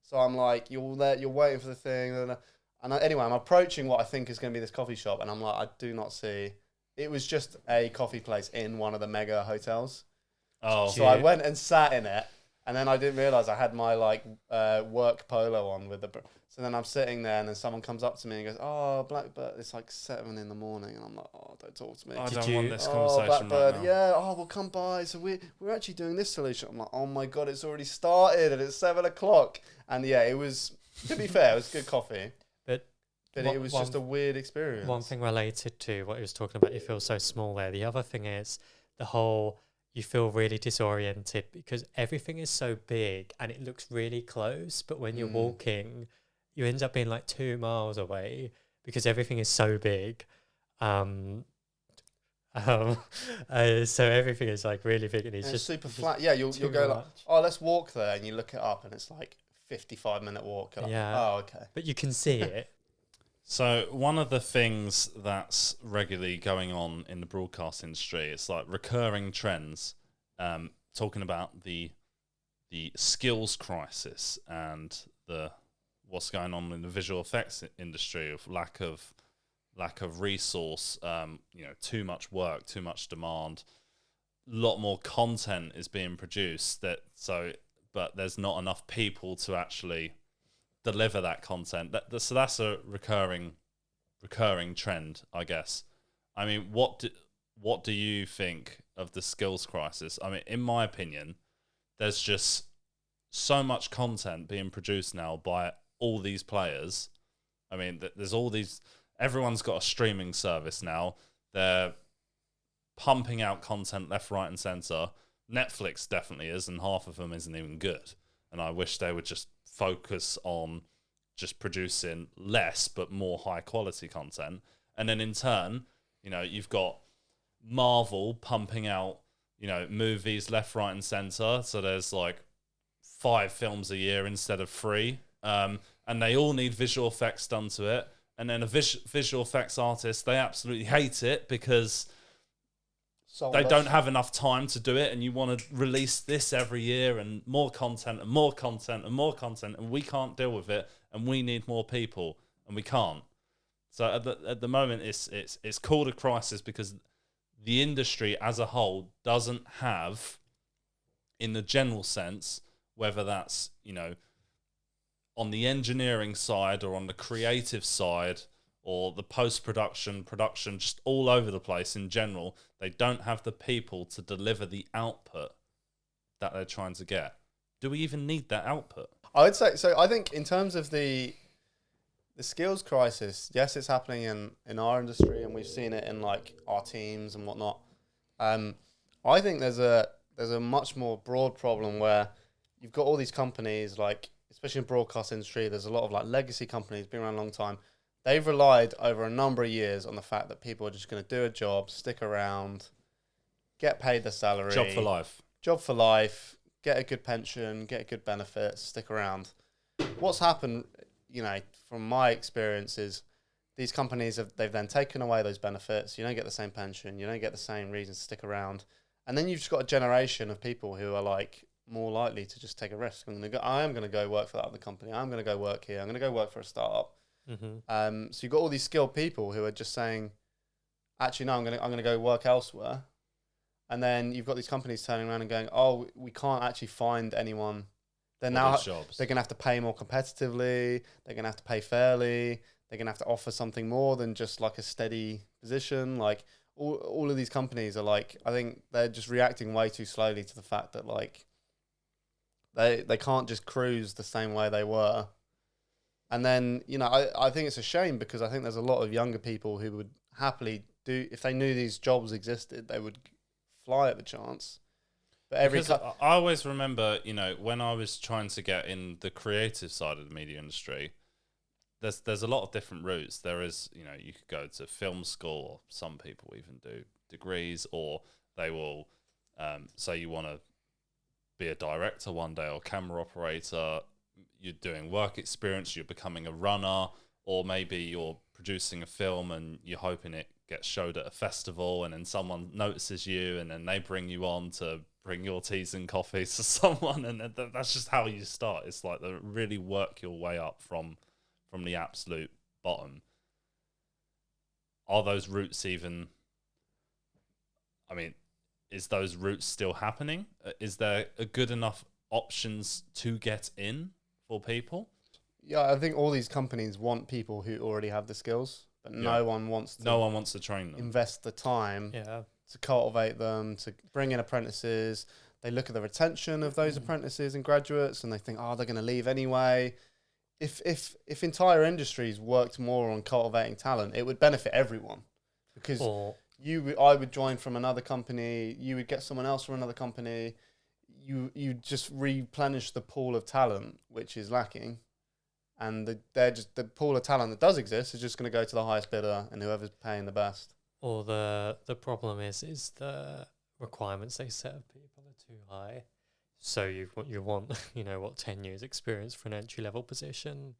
So I'm like, you're there, you're waiting for the thing, and anyway, I'm approaching what I think is going to be this coffee shop, and I'm like, I do not see. It was just a coffee place in one of the mega hotels. Oh, so I went and sat in it, and then I didn't realize I had my like work polo on with the. So then I'm sitting there, and then someone comes up to me and goes, "Oh, Blackbird, it's like 7 a.m," and I'm like, "Oh, don't talk to me." I don't want this conversation Blackbird, right now. yeah. Oh, we'll come by. So we're actually doing this solution. I'm like, "Oh my god, it's already started, and it's 7 o'clock." And yeah, it was. To be fair, it was good coffee, but it was just a weird experience. One thing related to what he was talking about, you feel so small there. The other thing is the whole. You feel really disoriented because everything is so big and it looks really close, but when you're walking, you end up being like 2 miles away because everything is so big. So everything is like really big, and And it's it's just super just flat. Yeah, you'll too go like, much. oh, let's walk there, and you look it up, and it's like 55-minute walk. You're like, Yeah. oh, okay. But you can see it. So one of the things that's regularly going on in the broadcast industry, it's like recurring trends, talking about the skills crisis and the what's going on in the visual effects industry of lack of resource, too much work, too much demand, a lot more content is being produced but there's not enough people to actually deliver that content. So that's a recurring trend, I guess. I mean, what do you think of the skills crisis? I mean, in my opinion, there's just so much content being produced now by all these players. I mean, there's all these. Everyone's got a streaming service now. They're pumping out content left, right, and center. Netflix definitely is, and half of them isn't even good. And I wish they would just focus on just producing less but more high quality content. And then in turn, you've got Marvel pumping out, movies left, right, and center. So there's like 5 films a year instead of 3. And they all need visual effects done to it. And then a visual effects artist, they absolutely hate it because they don't have enough time to do it, and you want to release this every year and more content and more content and more content, and we can't deal with it, and we need more people, and we can't. So at the moment, it's called a crisis because the industry as a whole doesn't have, in the general sense, whether that's on the engineering side or on the creative side or the post-production, just all over the place in general, they don't have the people to deliver the output that they're trying to get. Do we even need that output? I would say so. I think in terms of the skills crisis, yes, it's happening in our industry, and we've seen it in like our teams and whatnot. I think there's a much more broad problem where you've got all these companies, like especially in broadcast industry, there's a lot of like legacy companies been around a long time. They've relied over a number of years on the fact that people are just going to do a job, stick around, get paid their salary. Job for life. Get a good pension, get a good benefits, stick around. What's happened, from my experience is these companies they've then taken away those benefits. You don't get the same pension. You don't get the same reason to stick around. And then you've just got a generation of people who are like more likely to just take a risk. I am going to go work for that other company. I'm going to go work here. I'm going to go work for a startup. Mm-hmm. So you've got all these skilled people who are just saying, actually, no, I'm going to go work elsewhere. And then you've got these companies turning around and going, oh, we can't actually find anyone. They're going to have to pay more competitively. They're going to have to pay fairly. They're going to have to offer something more than just like a steady position. Like all of these companies are like, I think they're just reacting way too slowly to the fact that like they can't just cruise the same way they were. And then, I think it's a shame because I think there's a lot of younger people who would happily do, if they knew these jobs existed, they would fly at the chance. But I always remember, when I was trying to get in the creative side of the media industry, there's a lot of different routes. There is, you could go to film school, or some people even do degrees, or they will say you want to be a director one day or camera operator. You're doing work experience, you're becoming a runner, or maybe you're producing a film and you're hoping it gets showed at a festival, and then someone notices you, and then they bring you on to bring your teas and coffees to someone, and that's just how you start. It's like to really work your way up from the absolute bottom. Are those routes even? I mean, is those routes still happening? Is there a good enough options to get in for people? Yeah, I think all these companies want people who already have the skills, but no one wants to train them. Invest the time to cultivate them, to bring in apprentices. They look at the retention of those apprentices and graduates, and they think, oh, they're going to leave anyway. If entire industries worked more on cultivating talent, it would benefit everyone, because I would join from another company, you would get someone else from another company, you just replenish the pool of talent which is lacking, and they're just the pool of talent that does exist is just going to go to the highest bidder and whoever's paying the best. Or the problem is the requirements they set of people are too high. So you want 10 years experience for an entry level position,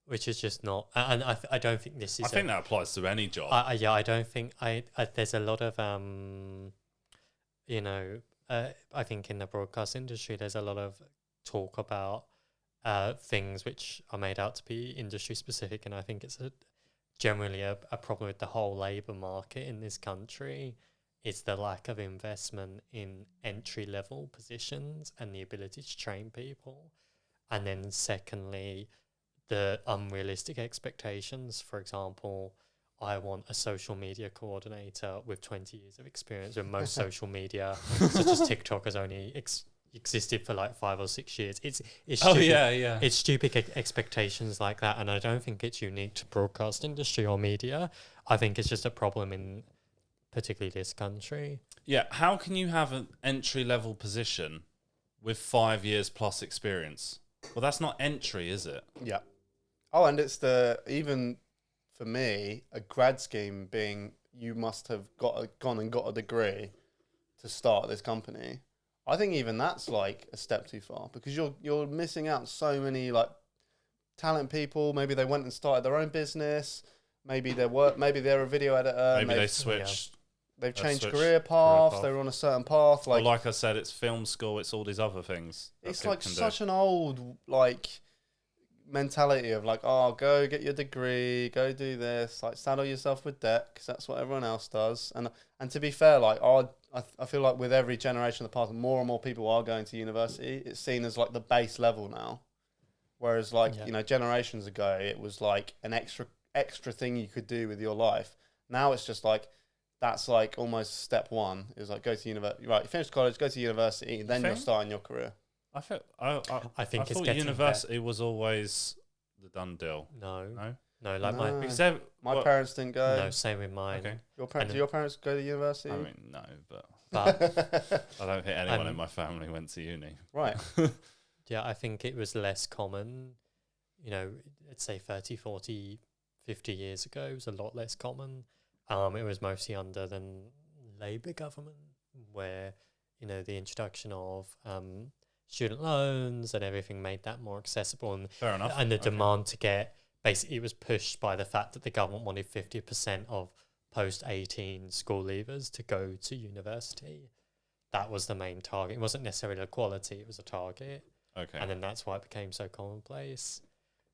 which is just not. And I don't think this is. I think that applies to any job. I don't think there's a lot of I think in the broadcast industry there's a lot of talk about things which are made out to be industry specific, and I think it's generally a problem with the whole labour market in this country. It's the lack of investment in entry level positions and the ability to train people, and then secondly, the unrealistic expectations. For example, I want a social media coordinator with 20 years of experience, when most social media, such as TikTok, has only existed for like 5 or 6 years. It's stupid, It's stupid expectations like that, and I don't think it's unique to broadcast industry or media. I think it's just a problem in particularly this country. Yeah, how can you have an entry level position with 5 years plus experience? Well, that's not entry, is it? Yeah. Oh, and it's even for me, a grad scheme being you must have gone and got a degree to start this company. I think even that's like a step too far, because you're missing out so many like talent people. Maybe they went and started their own business. Maybe they're a video editor. Maybe they switched. They've changed career paths. They were on a certain path. Like I said, it's film school. It's all these other things. It's like such an old like mentality of like, oh, go get your degree, go do this, like saddle yourself with debt because that's what everyone else does. And to be fair, like I feel like with every generation of the past, more and more people are going to university. It's seen as like the base level now, whereas like generations ago it was like an extra thing you could do with your life. Now it's just like that's like almost step one is like go to university. Right, you finish college, go to university, then you're starting your career. I think I thought university was always the done deal. No. My parents didn't go. No, same with mine. Okay. Do your parents go to university? I mean, no, but But I don't think anyone in my family went to uni. Right. yeah, I think it was less common, let's say 30, 40, 50 years ago. It was a lot less common. It was mostly under the Labour government, where, the introduction of student loans and everything made that more accessible. And, fair enough. And the demand to get, basically it was pushed by the fact that the government wanted 50% of post-18 school leavers to go to university. That was the main target. It wasn't necessarily a quality, it was a target. Okay. And then that's why it became so commonplace.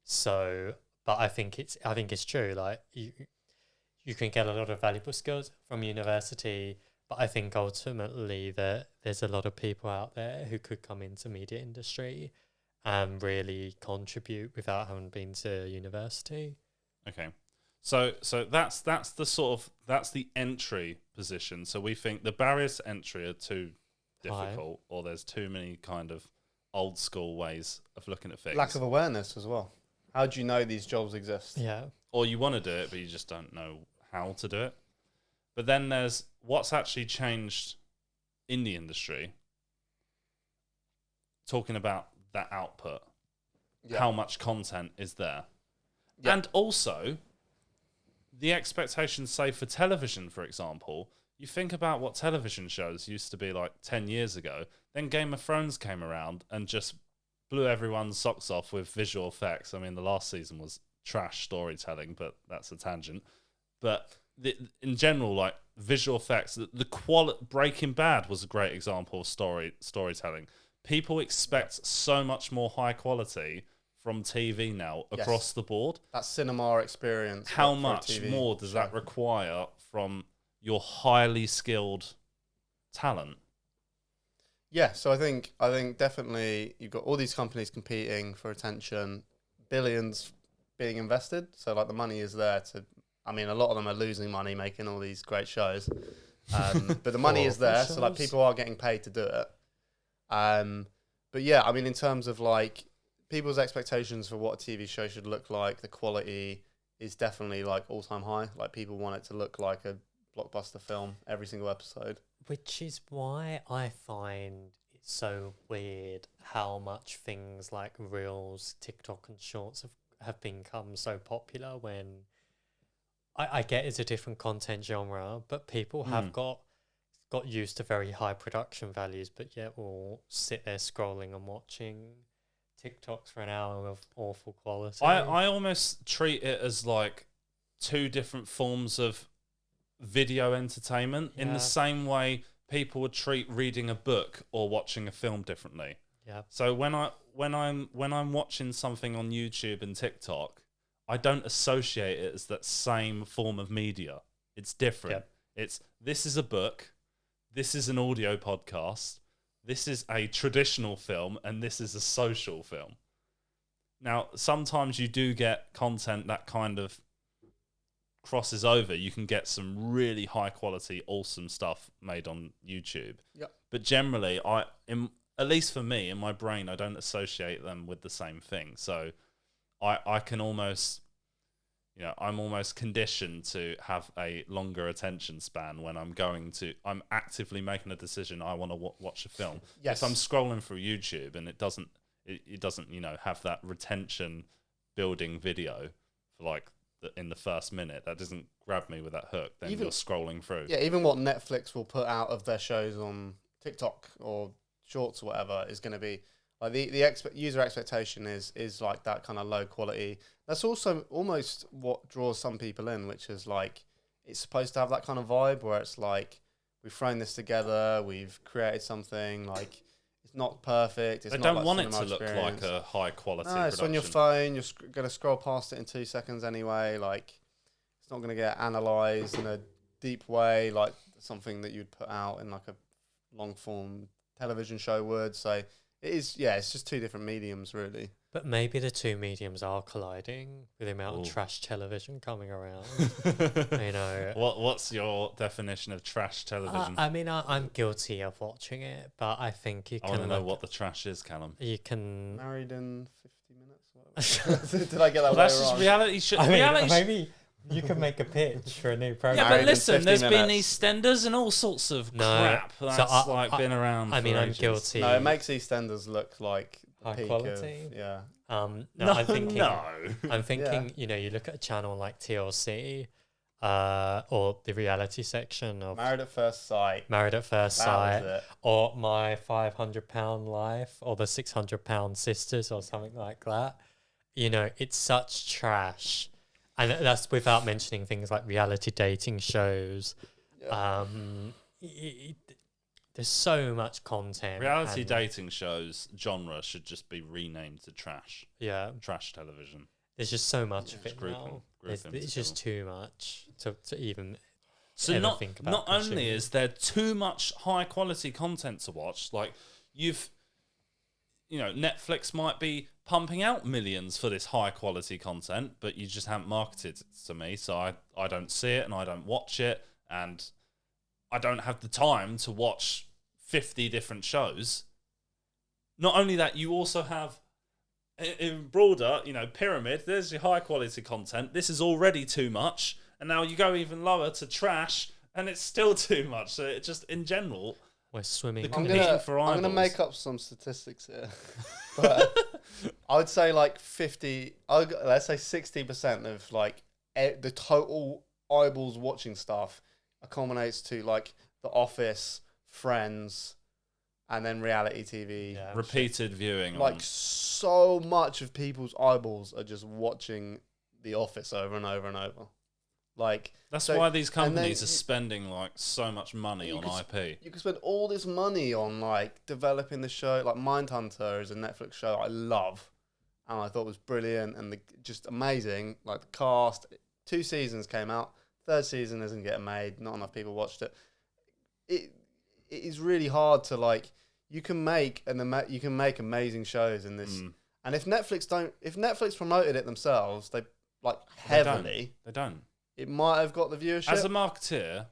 So, but I think it's true. Like you can get a lot of valuable skills from university, but I think ultimately that there's a lot of people out there who could come into media industry and really contribute without having been to university. Okay. So that's the entry position. So we think the barriers to entry are too difficult, or there's too many kind of old school ways of looking at things. Lack of awareness as well. How do you know these jobs exist? Yeah. Or you want to do it, but you just don't know how to do it. But then there's what's actually changed in the industry. Talking about that output, how much content is there, and also the expectations, say for television, for example. You think about what television shows used to be like 10 years ago. Then Game of Thrones came around and just blew everyone's socks off with visual effects. I mean, the last season was trash storytelling, but that's a tangent. But in general, like visual effects, the quality. Breaking Bad was a great example of storytelling. People expect so much more high quality from TV now across the board. That cinema experience. How much more does that require from your highly skilled talent? Yeah, so I think definitely you've got all these companies competing for attention, billions being invested. So like the money is there to. I mean, a lot of them are losing money making all these great shows, but the money is there. So like people are getting paid to do it. But yeah, I mean, in terms of like people's expectations for what a TV show should look like, the quality is definitely like all-time high. Like people want it to look like a blockbuster film every single episode. Which is why I find it so weird how much things like Reels, TikTok and Shorts have become so popular when I get it's a different content genre, but people have got used to very high production values, but yet will sit there scrolling and watching TikToks for an hour of awful quality. I almost treat it as like two different forms of video entertainment in the same way people would treat reading a book or watching a film differently. Yeah. So when I'm watching something on YouTube and TikTok, I don't associate it as that same form of media. It's different. Yeah. This is a book, this is an audio podcast, this is a traditional film, and this is a social film. Now, sometimes you do get content that kind of crosses over. You can get some really high quality, awesome stuff made on YouTube. Yep. But generally, at least for me, in my brain, I don't associate them with the same thing. So I can almost, I'm almost conditioned to have a longer attention span when I'm actively making a decision. I want to watch a film. Yes. If I'm scrolling through YouTube and it doesn't, have that retention building video for like in the first minute, that doesn't grab me with that hook, then you're scrolling through. Yeah, even what Netflix will put out of their shows on TikTok or Shorts or whatever is going to be like the user expectation is like that kind of low quality. That's also almost what draws some people in, which is like it's supposed to have that kind of vibe where it's like we've thrown this together, we've created something like it's not perfect. They don't want it to look like a high quality production. It's on your phone. You're going to scroll past it in 2 seconds anyway. Like it's not going to get analysed in a deep way like something that you'd put out in like a long form television show would. So it is, it's just two different mediums really. But maybe the two mediums are colliding with the amount of trash television coming around. What's your definition of trash television? I mean, I'm guilty of watching it, but I think you can... I want to know what the trash is, Callum. You can... Married in 50 minutes? Did I get that wrong? That's just reality. Maybe you can make a pitch for a new program. Yeah, but listen, there's been EastEnders and all sorts of crap that's been around. I mean, I'm guilty. No, it makes EastEnders look like high quality. I'm thinking. You look at a channel like TLC, or the reality section of Married at First Sight, or My £500 Life, or the £600 Sisters, or something like that. It's such trash. And that's without mentioning things like reality dating shows. Yeah. There's so much content. Reality dating shows genre should just be renamed to trash. Yeah. Trash television. There's just so much of it now. It's just too much to even think about. Not only is there too much high quality content to watch, like Netflix might be pumping out millions for this high quality content, but you just haven't marketed it to me, so I don't see it and I don't watch it, and I don't have the time to watch 50 different shows. Not only that, you also have in broader, pyramid, there's your high quality content. This is already too much, and now you go even lower to trash and it's still too much. So it just in general, we're swimming. I'm gonna make up some statistics here, but I would say like 50. Let's say 60% of like the total eyeballs watching stuff accommodates to like The Office, Friends, and then reality TV. Yeah, repeated viewing. Like so much of people's eyeballs are just watching The Office over and over and over. Like that's why these companies are spending like so much money on IP. You could spend all this money on like developing the show. Like Mindhunter is a Netflix show I love, and I thought was brilliant and just amazing. Like the cast, 2 seasons came out. 3rd season isn't getting made. Not enough people watched it. It is really hard to like. You can make amazing shows in this. And if Netflix promoted it themselves, they like heavily. They don't. It might have got the viewership. As a marketeer,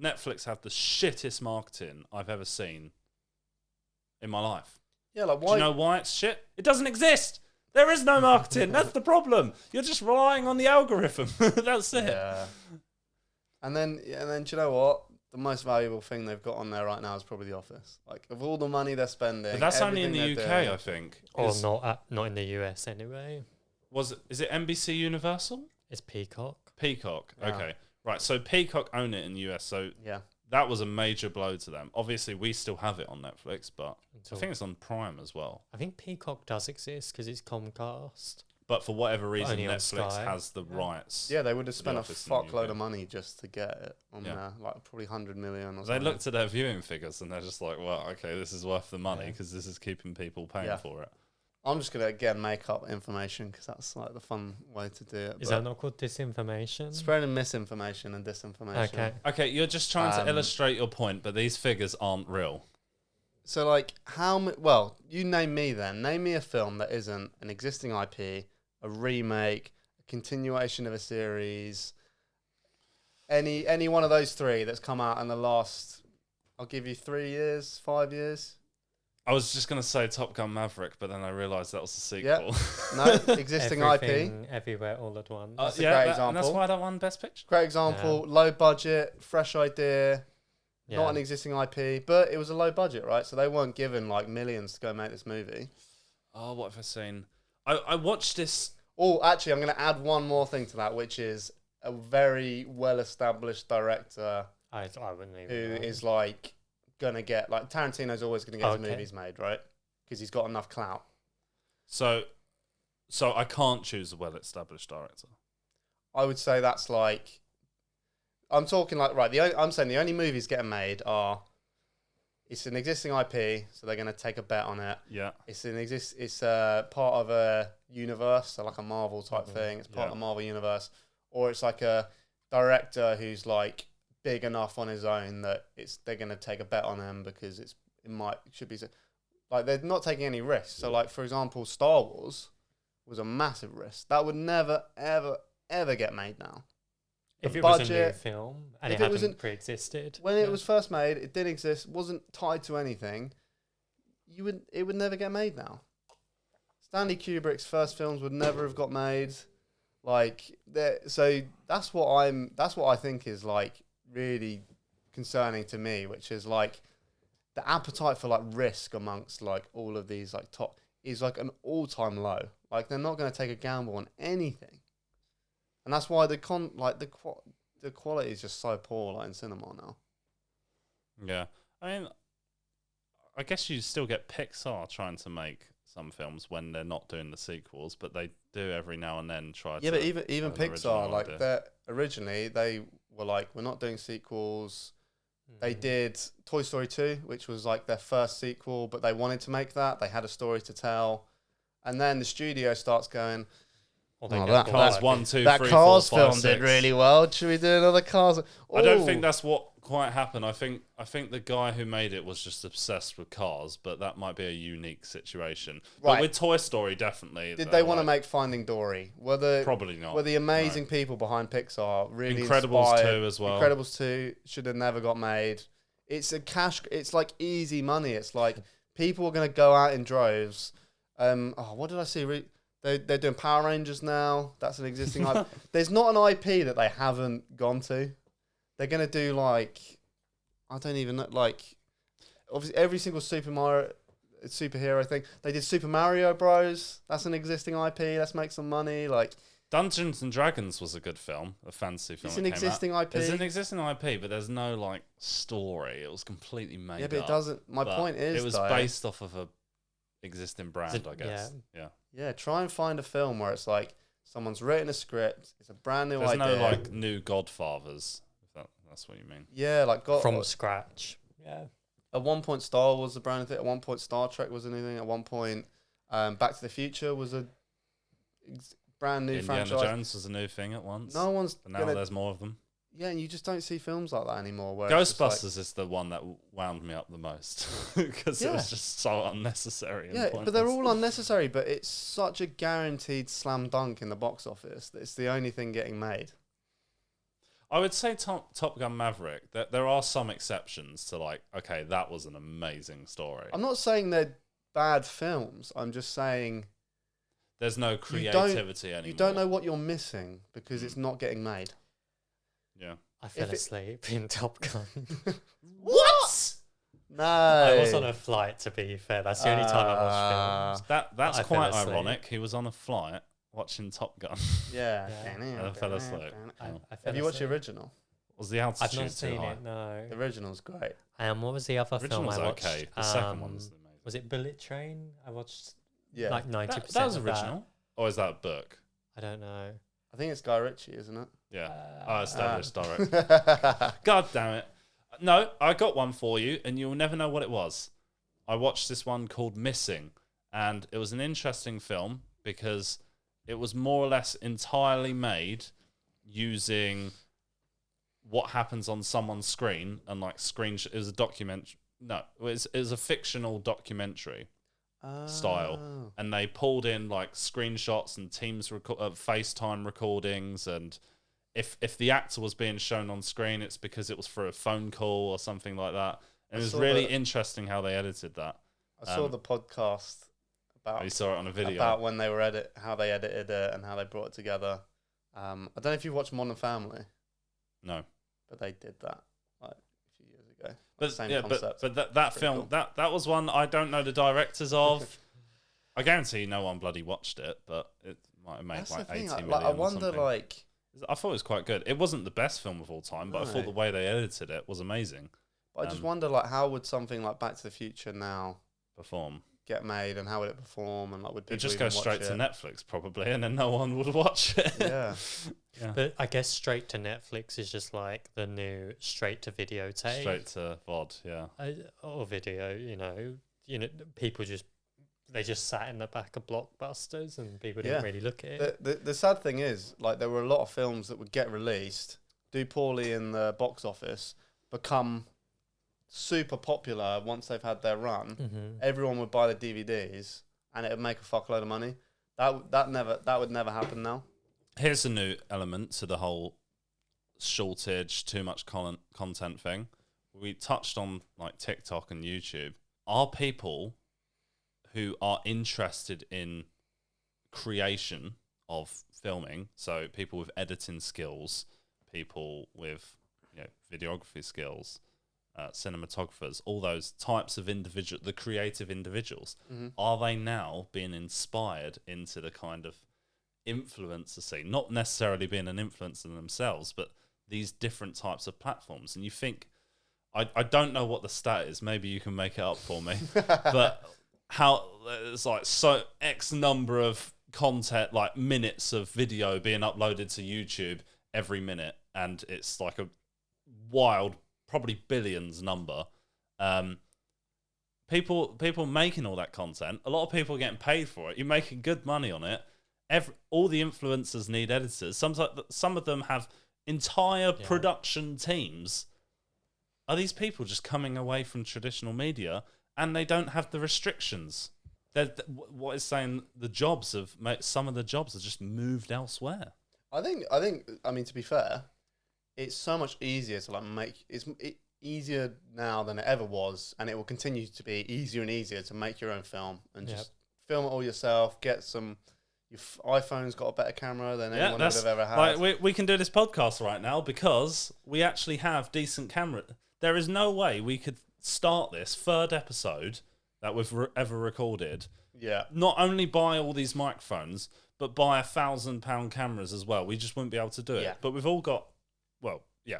Netflix have the shittest marketing I've ever seen in my life. Yeah, like why? Do you know why it's shit? It doesn't exist. There is no marketing. That's the problem. You're just relying on the algorithm. That's it. Yeah. And then do you know what? The most valuable thing they've got on there right now is probably The Office. Like of all the money they're spending. But that's only in the UK, I think. Or not in the US anyway. Is it NBC Universal? It's Peacock. Peacock. Yeah. Okay. Right. So Peacock own it in the US. So Yeah. that was a major blow to them. Obviously, we still have it on Netflix, but I think it's on Prime as well. I think Peacock does exist because it's Comcast. But for whatever reason, Only on Netflix Sky. has the rights. Yeah, they would have spent a office in the fuckload UK. of money just to get it on there, like probably 100 million or They something. looked at their viewing figures and they're just like, well, okay, this is worth the money because this is keeping people paying for it. I'm just gonna again make up information because that's like the fun way to do it. Is that not called disinformation? spreading misinformation and disinformation? Okay. Okay, you're just trying to illustrate your point, but these figures aren't real. So like well, you name me then. Name me a film that isn't an existing IP, a remake, a continuation of a series. Any one of those three that's come out in the last, I'll give you 3 years, 5 years. I was just going to say Top Gun Maverick, but then I realised that was a sequel. Yep. No, existing IP. Everything, everywhere, all at once. That's a great example. And that's why that won Best Picture. Great example. Low budget, fresh idea. Yeah. Not an existing IP, but it was a low budget, right? So they weren't given like millions to go make this movie. Oh, what have I seen? I watched this. Oh, actually, I'm going to add one more thing to that, which is a very well-established director I wouldn't even who know. is like going to get, like, Tarantino's always going to get his Okay. movies made, right? Because he's got enough clout. So I can't choose a well-established director. I would say that's like, I'm talking like, right, I'm saying the only movies getting made are, it's an existing IP, so they're going to take a bet on it. Yeah. It's part of a universe, so like a Marvel type thing. It's part of the Marvel universe, or it's like a director who's like big enough on his own that they're going to take a bet on him because should be like they're not taking any risks. So like for example, Star Wars was a massive risk that would never ever get made now. If The it was a new budget- film and if it it was hadn't pre-existed. When it was first made, it didn't exist, wasn't tied to anything. It would never get made now. Stanley Kubrick's first films would never have got made. So that's what I think is like really concerning to me, which is like the appetite for like risk amongst like all of these like top is like an all-time low. Like they're not going to take a gamble on anything. And that's why the quality is just so poor, like in cinema now. Yeah. I mean, I guess you still get Pixar trying to make some films when they're not doing the sequels, but they do every now and then try to. Yeah, but even have an Pixar, original like idea. originally they were like, we're not doing sequels. They did Toy Story 2, which was like their first sequel, but they wanted to make that. They had a story to tell. And then the studio starts going, Cars 1, 2, that 3, Cars 4, 5, film did 6. really well. Should we do another Cars? I don't Ooh. think that's what quite happened. I think the guy who made it was just obsessed with cars, but that might be a unique situation. But Right. with Toy Story, definitely. Did they want to make Finding Dory? Probably not. Were the amazing people behind Pixar really Incredibles inspired? 2 as well. Incredibles 2 should have never got made. It's it's like easy money. It's like people are going to go out in droves. What did I see? They're doing Power Rangers now. That's an existing IP. There's not an IP that they haven't gone to. They're going to do like, I don't even know, like, obviously every single superhero thing. They did Super Mario Bros. That's an existing IP. Let's make some money. Like, Dungeons and Dragons was a good film, a fantasy film. it's an that came out. existing IP. It's an existing IP, but there's no like story. It was completely made Yeah, but up. it doesn't. My But point is, it was though, based off of a existing brand, it- I guess. Yeah. yeah, try and find a film where it's like someone's written a script. It's a brand new There's idea. no like new Godfathers. If that's what you mean. Yeah, like from scratch. Yeah. at one point Star Wars was a brand new thing. At one point Star Trek was a new thing. At one point, Back to the Future was a brand new Indiana franchise. Jones was a new thing at once. No one's But now gonna. there's more of them. Yeah, and you just don't see films like that anymore. Where it's just Ghostbusters is the one that wound me up the most because it was just so unnecessary. And yeah, but they're pointless. all unnecessary. But it's such a guaranteed slam dunk in the box office that it's the only thing getting made. I would say Top Gun Maverick. That there are some exceptions to like. Okay, that was an amazing story. I'm not saying they're bad films. I'm just saying There's no you creativity anymore. you don't know what you're missing because it's not getting made. Yeah. I fell asleep in Top Gun. What? No. I was on a flight, to be fair. That's the only time I watch films. That's I fell quite asleep. ironic. He was on a flight watching Top Gun. Yeah. I fell asleep. I fell Have you watched the asleep. original? Was the altitude I've not too seen high? it. No. The original's great. What was the other film Original's I watched? okay. The second one's amazing. Was it Bullet Train? I watched Yeah. like 90%. That was of original? Or is that a book? I don't know. I think it's Guy Ritchie, isn't it? Yeah. Uh, Established director. God damn it. No, I got one for you, and you'll never know what it was. I watched this one called Missing, and it was an interesting film because it was more or less entirely made using what happens on someone's screen and like it was a documentary. No, it was a fictional documentary style, Oh. and they pulled in like screenshots and Teams FaceTime recordings, and if the actor was being shown on screen, it's because it was for a phone call or something like that. And it was really interesting how they edited that. I saw the podcast about. You saw it on a video about when they were how they edited it and how they brought it together. I don't know if you watched Modern Family, No, but they did that like a few years ago. but Same yeah, concept. but that Pretty film cool. that was one I don't know the directors of. I guarantee no one bloody watched it, but it might have made That's like the thing. 80 million. Like, I or wonder, something. like, I thought it was quite good. It wasn't the best film of all time, but I thought No. the way they edited it was amazing. but I just wonder, like, how would something like Back to the Future now Perform. get made, and how would it perform, and like would people It just even goes straight watch to it? Netflix probably, and then no one would watch it. Yeah. Yeah. But I guess straight to Netflix is just like the new straight to videotape. Straight to VOD, yeah. Or video, people they just sat in the back of Blockbusters and people didn't Yeah. really look at it. The sad thing is, like, there were a lot of films that would get released, do poorly in the box office, become super popular once they've had their run. Mm-hmm. Everyone would buy the DVDs, and it would make a fuckload of money. That would never happen now. Here's a new element to the whole shortage, too much content thing. We touched on like TikTok and YouTube. Are people who are interested in creation of filming, so people with editing skills, people with videography skills, cinematographers, all those types of the creative individuals, are they now being inspired into the kind of influencer scene? Not necessarily being an influencer themselves, but these different types of platforms. And you think, I don't know what the stat is, maybe you can make it up for me, but how there's like so X number of content, like minutes of video being uploaded to YouTube every minute, and it's like a wild, probably billions number. People making all that content, a lot of people are getting paid for it. You're making good money on it. All the influencers need editors. Some of them have entire production teams. Are these people just coming away from traditional media and they don't have the restrictions? What is saying some of the jobs have just moved elsewhere. I think. I mean, to be fair, it's so much easier to easier now than it ever was, and it will continue to be easier and easier to make your own film and just film it all yourself. Get some. Your iPhone's got a better camera than anyone would have ever had. Like we can do this podcast right now because we actually have decent camera. There is no way we could start this third episode that we've ever recorded. Yeah. Not only buy all these microphones, but buy £1,000 cameras as well. We just wouldn't be able to do it. Yeah. But we've all got,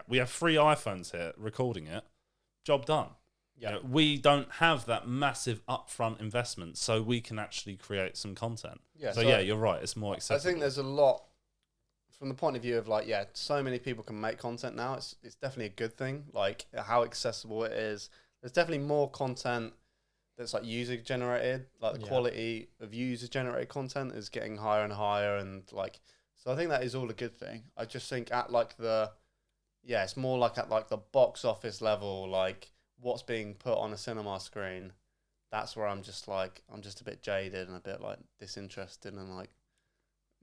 we have 3 iPhones here recording it. Job done. Yeah. We don't have that massive upfront investment, so we can actually create some content. Yeah. So you're right. It's more accessible. I think there's a lot from the point of view of so many people can make content now. It's definitely a good thing. Like how accessible it is. There's definitely more content that's like user generated. Like the quality of user generated content is getting higher and higher, and so I think that is all a good thing. I just think at it's more like at the box office level, like what's being put on a cinema screen. That's where I'm just a bit jaded and a bit disinterested in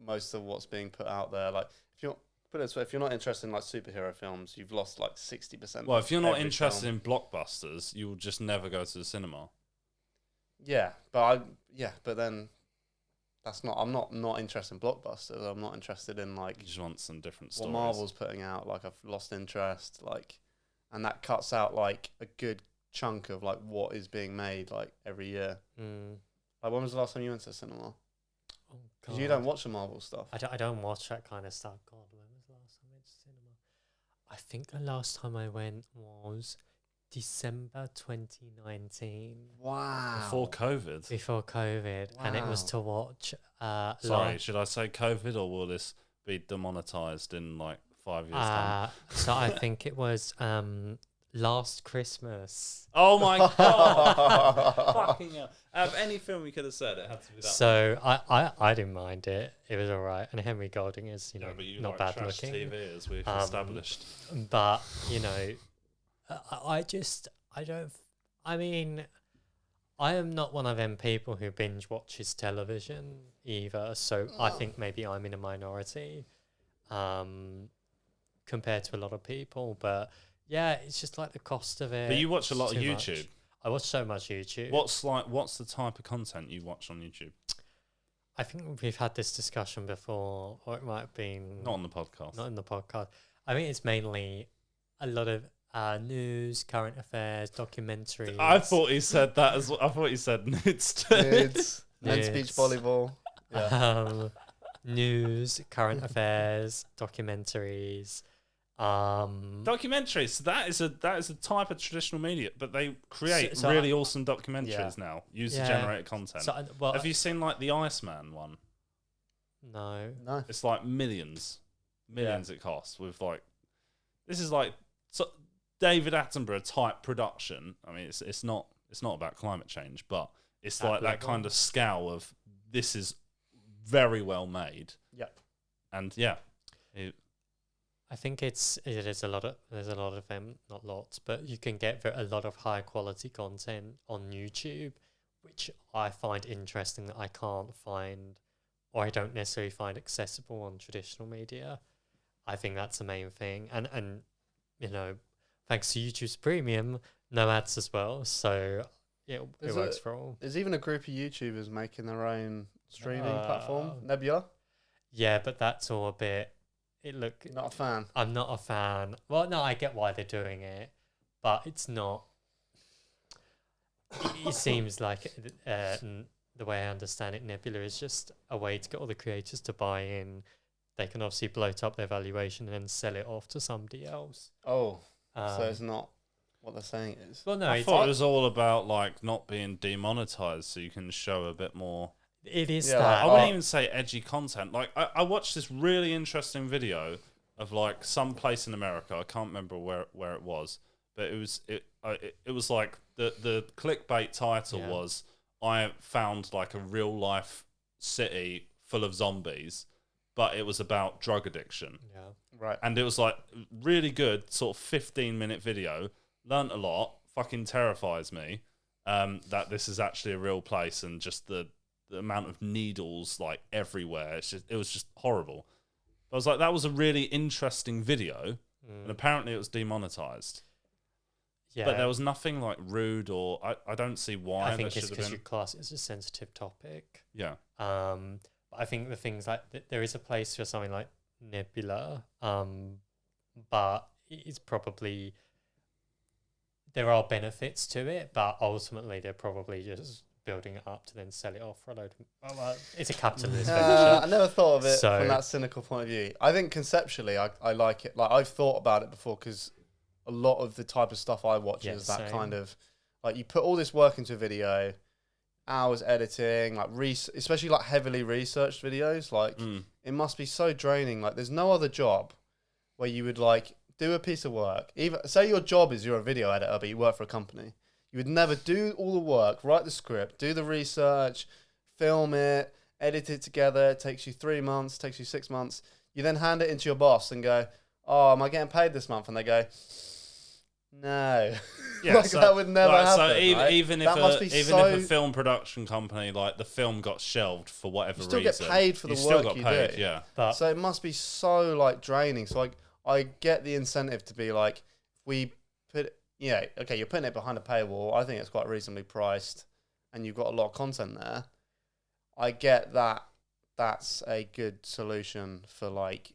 most of what's being put out there. Like if you're not interested in superhero films, you've lost 60%. Well, if you're not interested in blockbusters, you will just never go to the cinema. Yeah, but then that's not. I'm not interested in blockbusters. I'm not interested in You just want some different what stories. Marvel's putting out. I've lost interest. And that cuts out a good chunk of what is being made every year. Mm. When was the last time you went to the cinema? Oh, Because you don't watch the Marvel stuff. I don't watch that kind of stuff. God, when was the last time I went to cinema? I think the last time I went was December 2019. Wow. Before COVID. Before COVID, and it was Wow. to watch. Sorry, should I say COVID or will this be demonetised in like 5 years' time? So I think it was last Christmas. Oh my god! Fucking hell. Out of any film we could have said, it had to be that. So I didn't mind it. It was alright. And Henry Golding is, you know, but you not like bad trash looking. TV, as we've established. But, you know, I mean, I am not one of them people who binge watches television either. So I think maybe I'm in a minority compared to a lot of people. But yeah, it's just like the cost of it. But you watch a lot of too YouTube. much. I watch so much YouTube. What's the type of content you watch on YouTube? I think we've had this discussion before, or it might have been Not on the podcast. Not in the podcast. I think it's mainly a lot of news, current affairs, documentaries. I thought he said that as well. I thought he said nudes too. Nudes. Men's beach Nudes. volleyball. Yeah. News, current affairs, documentaries. Documentaries. So that is a type of traditional media, but they create So really awesome documentaries yeah. now, user Yeah. generated content. So, Have you seen like the Iceman one? No. No. It's like millions it costs with like, this is like David Attenborough type production. I mean, it's not about climate change, but it's That like that level. kind of scale of this is very well made. Yep. And yeah, I think there's a lot of them, not lots, but you can get a lot of high quality content on YouTube, which I find interesting that I can't find, or I don't necessarily find accessible on traditional media. I think that's the main thing, and you know, thanks to YouTube's premium, no ads as well, so it works for all. There's even a group of YouTubers making their own streaming platform, Nebula. Yeah, but that's all a bit. Not a fan. I'm not a fan. Well, no, I get why they're doing it, but it's not. It seems like the way I understand it, Nebula is just a way to get all the creators to buy in. They can obviously bloat up their valuation and then sell it off to somebody else. Oh, so it's not what they're saying it is. Well, no, I thought it was all about like not being demonetized, so you can show a bit more. it is Yeah, that. I wouldn't even say edgy content. Like I watched this really interesting video of like some place in America. I can't remember where it was, but it was like the clickbait title was I found like a real life city full of zombies, but it was about drug addiction. Yeah. Right. And it was like really good, sort of 15-minute video. Learned a lot. Fucking terrifies me that this is actually a real place, and just the amount of needles like everywhere. It was just horrible. I was like, that was a really interesting video, and apparently it was demonetized. Yeah. But there was nothing like rude, or I don't see why. I think there it's should have because been. you class it as a sensitive topic. Yeah. But I think the things like there is a place for something like Nebula, but it's probably there are benefits to it, but ultimately they're probably just building it up to then sell it off for a load of. It's a capitalist venture. I never thought of it So- from that cynical point of view. I think conceptually, I like it. Like I've thought about it before because a lot of the type of stuff I watch Yeah, is that same. kind of like you put all this work into a video, hours editing, like especially like heavily researched videos. Like it must be so draining. Like there's no other job where you would like do a piece of work. Even say your job is you're a video editor, but you work for a company. You would never do all the work, write the script, do the research, film it, edit it together. It takes you 3 months, takes you 6 months. You then hand it into your boss and go, "Oh, am I getting paid this month?" And they go, "No." Yeah, like so, that would never happen. So right? even That must be if so- a film production company, like the film got shelved for whatever You still reason, get paid for the you still work got you paid. do. Yeah. But So it must be so like draining. So I get the incentive to be like, we put, yeah, okay, you're putting it behind a paywall. I think it's quite reasonably priced, and you've got a lot of content there. I get that. That's a good solution for like.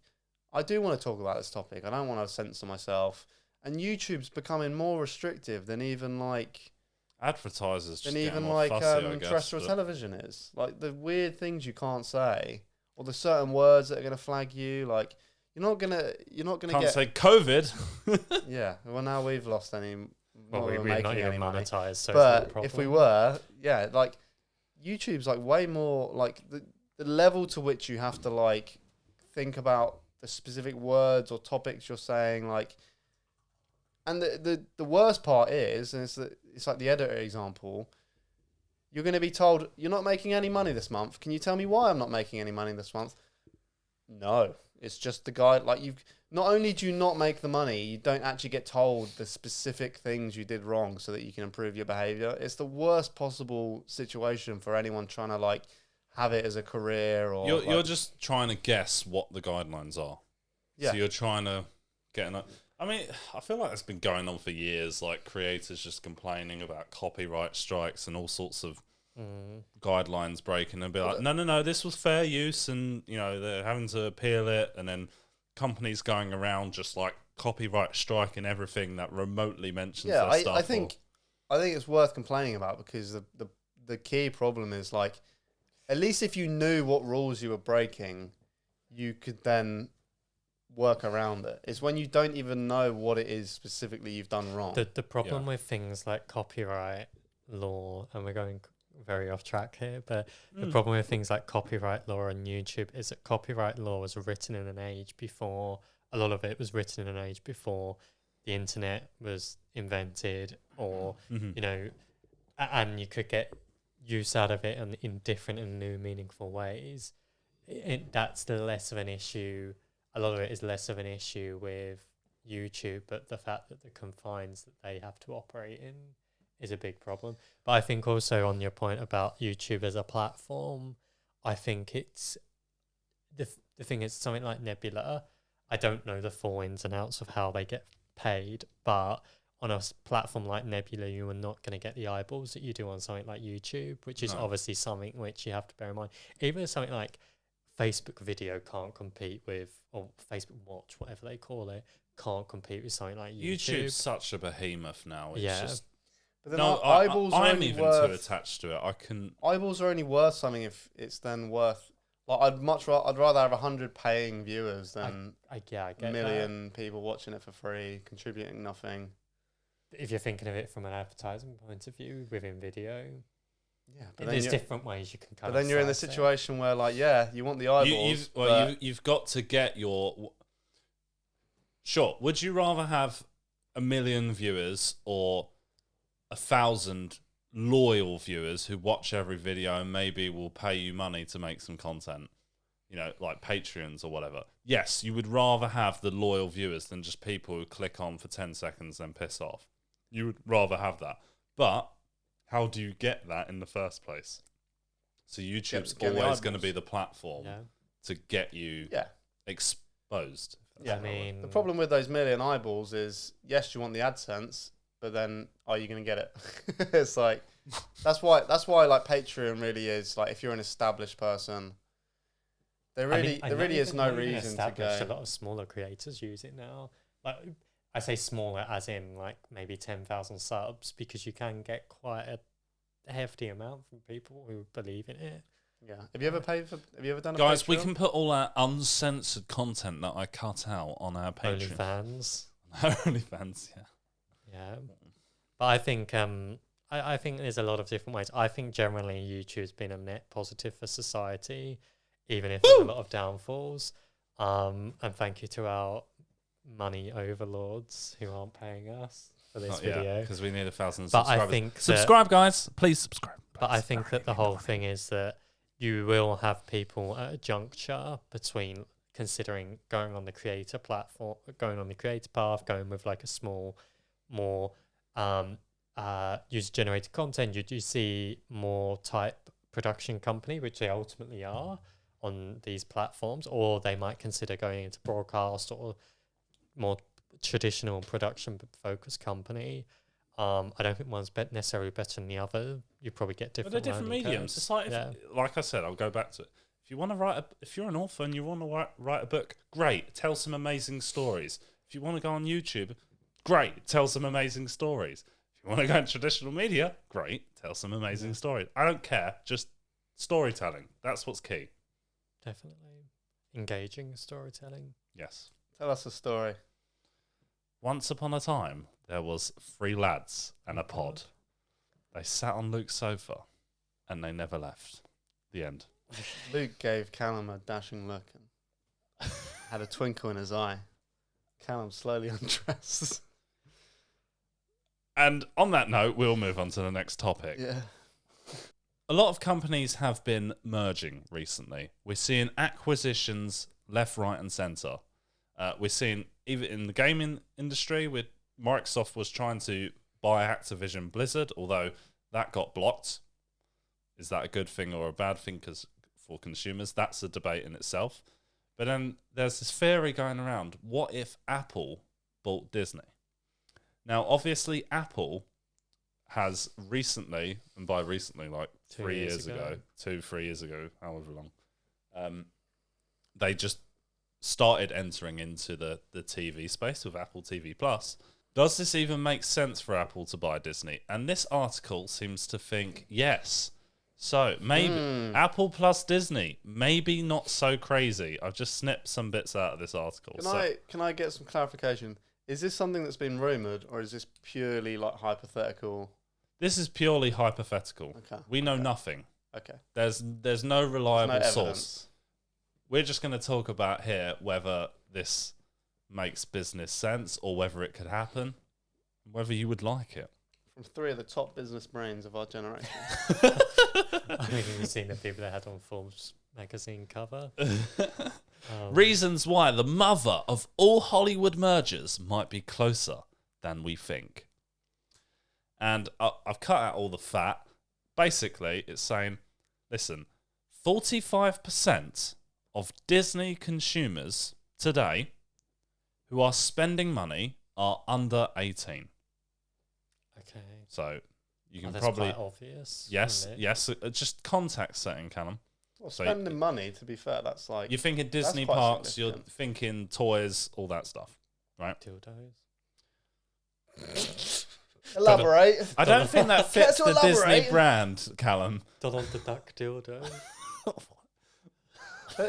I do want to talk about this topic. I don't want to censor myself. And YouTube's becoming more restrictive than even like. Advertisers just than getting even more like fussy, I guess, terrestrial but- television is. Like the weird things you can't say, or the certain words that are going to flag you. Like you're not gonna Can't get. say COVID. Yeah. Well, now we've lost any. Well, We're we're making not even any money. monetized, so But it's not a if we problem. were, yeah, like YouTube's like way more like the level to which you have to like think about the specific words or topics you're saying, like. And the worst part is, and it's like the editor example. You're going to be told you're not making any money this month. Can you tell me why I'm not making any money this month? No, it's just the guy. Like you, not only do you not make the money, you don't actually get told the specific things you did wrong so that you can improve your behavior. It's the worst possible situation for anyone trying to like have it as a career or. You're just trying to guess what the guidelines are. Yeah. So you're trying to get an. I mean, I feel like it's been going on for years. Like creators just complaining about copyright strikes and all sorts of guidelines breaking, and be like, no, this was fair use, and they're having to appeal it, and then companies going around just like copyright striking everything that remotely mentions their stuff. I think it's worth complaining about because the key problem is like, at least if you knew what rules you were breaking, you could then work around it. It's when you don't even know what it is specifically you've done wrong. The problem with things like copyright law, and we're going very off track here, but the problem with things like copyright law on YouTube is that copyright law was written in an age before, a lot of it was written in an age before the internet was invented, or, and you could get use out of it in different and new meaningful ways. That's the less of an issue. A lot of it is less of an issue with YouTube, but the fact that the confines that they have to operate in is a big problem. But I think also on your point about YouTube as a platform, I think it's the thing is something like Nebula. I don't know the full ins and outs of how they get paid, but on a platform like Nebula, you are not going to get the eyeballs that you do on something like YouTube, which is obviously something which you have to bear in mind. Even something like Facebook video can't compete with, or Facebook Watch, whatever they call it, can't compete with something like YouTube. YouTube's such a behemoth now. It's just. But then eyeballs I'm only even worth, too attached to it. I can. Eyeballs are only worth something if it's then worth. Like I'd rather have 100 paying viewers than I get a million people watching it for free, contributing nothing. If you're thinking of it from an advertising point of view within video. Yeah, but there's different ways you can kind of. But then you're in the situation where, like, you want the eyeballs. You've got to get your. Sure. Would you rather have 1 million viewers or 1,000 loyal viewers who watch every video and maybe will pay you money to make some content? Like Patreons or whatever. Yes, you would rather have the loyal viewers than just people who click on for 10 seconds and piss off. You would rather have that. But how do you get that in the first place? So YouTube's always going to be the platform to get you exposed. Yeah, I mean, the problem with those million eyeballs is, yes, you want the AdSense, but then are you going to get it? It's like that's why like Patreon really is like, if you're an established person, there really is no reason to go. A lot of smaller creators use it now. Like, I say smaller as in like maybe 10,000 subs, because you can get quite a hefty amount from people who believe in it. Yeah. Have you ever done a Guys, Patreon? we can put all our uncensored content that I cut out on our Patreon. OnlyFans. OnlyFans, yeah. Yeah. But I think I think there's a lot of different ways. I think generally YouTube's been a net positive for society, even if there's a lot of downfalls. And thank you to our money overlords who aren't paying us for this video. Because we need 1,000 But subscribers. I think subscribe, guys. Please subscribe. But I think that the whole thing is that you will have people at a juncture between considering going on the creator platform, going on the creator path, going with like a small, more user-generated content. You see more type production company, which they ultimately are on these platforms, or they might consider going into broadcast or more traditional production-focused company. I don't think one's necessarily better than the other. You probably get different. But they're different mediums. Curves. It's like, like I said, I'll go back to it. If you want to write, if you're an author and you want to write a book, great. Tell some amazing stories. If you want to go on YouTube, great. Tell some amazing stories. If If you want to go in traditional media, great. Tell some amazing stories. I don't care. Just storytelling. That's what's key. Definitely. Engaging storytelling. Yes. Tell us a story. Once upon a time, there was 3 lads and a pod. They sat on Luke's sofa and they never left. The end. Luke gave Callum a dashing look and had a twinkle in his eye. Callum slowly undressed. And on that note, we'll move on to the next topic. Yeah. A lot of companies have been merging recently. We're seeing acquisitions left, right, and centre. We're seeing, even in the gaming industry, with Microsoft was trying to buy Activision Blizzard, although that got blocked. Is that a good thing or a bad thing? Because for consumers, that's a debate in itself. But then there's this theory going around. What if Apple bought Disney? Now, obviously, Apple has recently, and by recently, like 3 years ago, 3 years ago, however long, they just started entering into the TV space with Apple TV Plus. Does this even make sense for Apple to buy Disney? And this article seems to think yes. So maybe Apple plus Disney, maybe not so crazy. I've just snipped some bits out of this article. Can I get some clarification? Is this something that's been rumoured, or is this purely like hypothetical? This is purely hypothetical. Okay. We know nothing. Okay. There's no reliable There's no source. evidence. We're just going to talk about here whether this makes business sense or whether it could happen, whether you would like it. From 3 of the top business brains of our generation. I mean, you've seen the people that had on Forbes magazine cover. Reasons why the mother of all Hollywood mergers might be closer than we think. And I've cut out all the fat. Basically, it's saying, listen, 45% of Disney consumers today who are spending money are under 18. Okay. So you can that's probably... quite obvious. Yes, isn't it? yes. Just context setting, Callum. Well, So spending money, to be fair, that's like... You're thinking Disney quite parks, you're significant. thinking toys, all that stuff, right? Dildos. Elaborate. I don't think that Care fits to the Disney elaborate? brand, Callum. Donald the Duck dildo.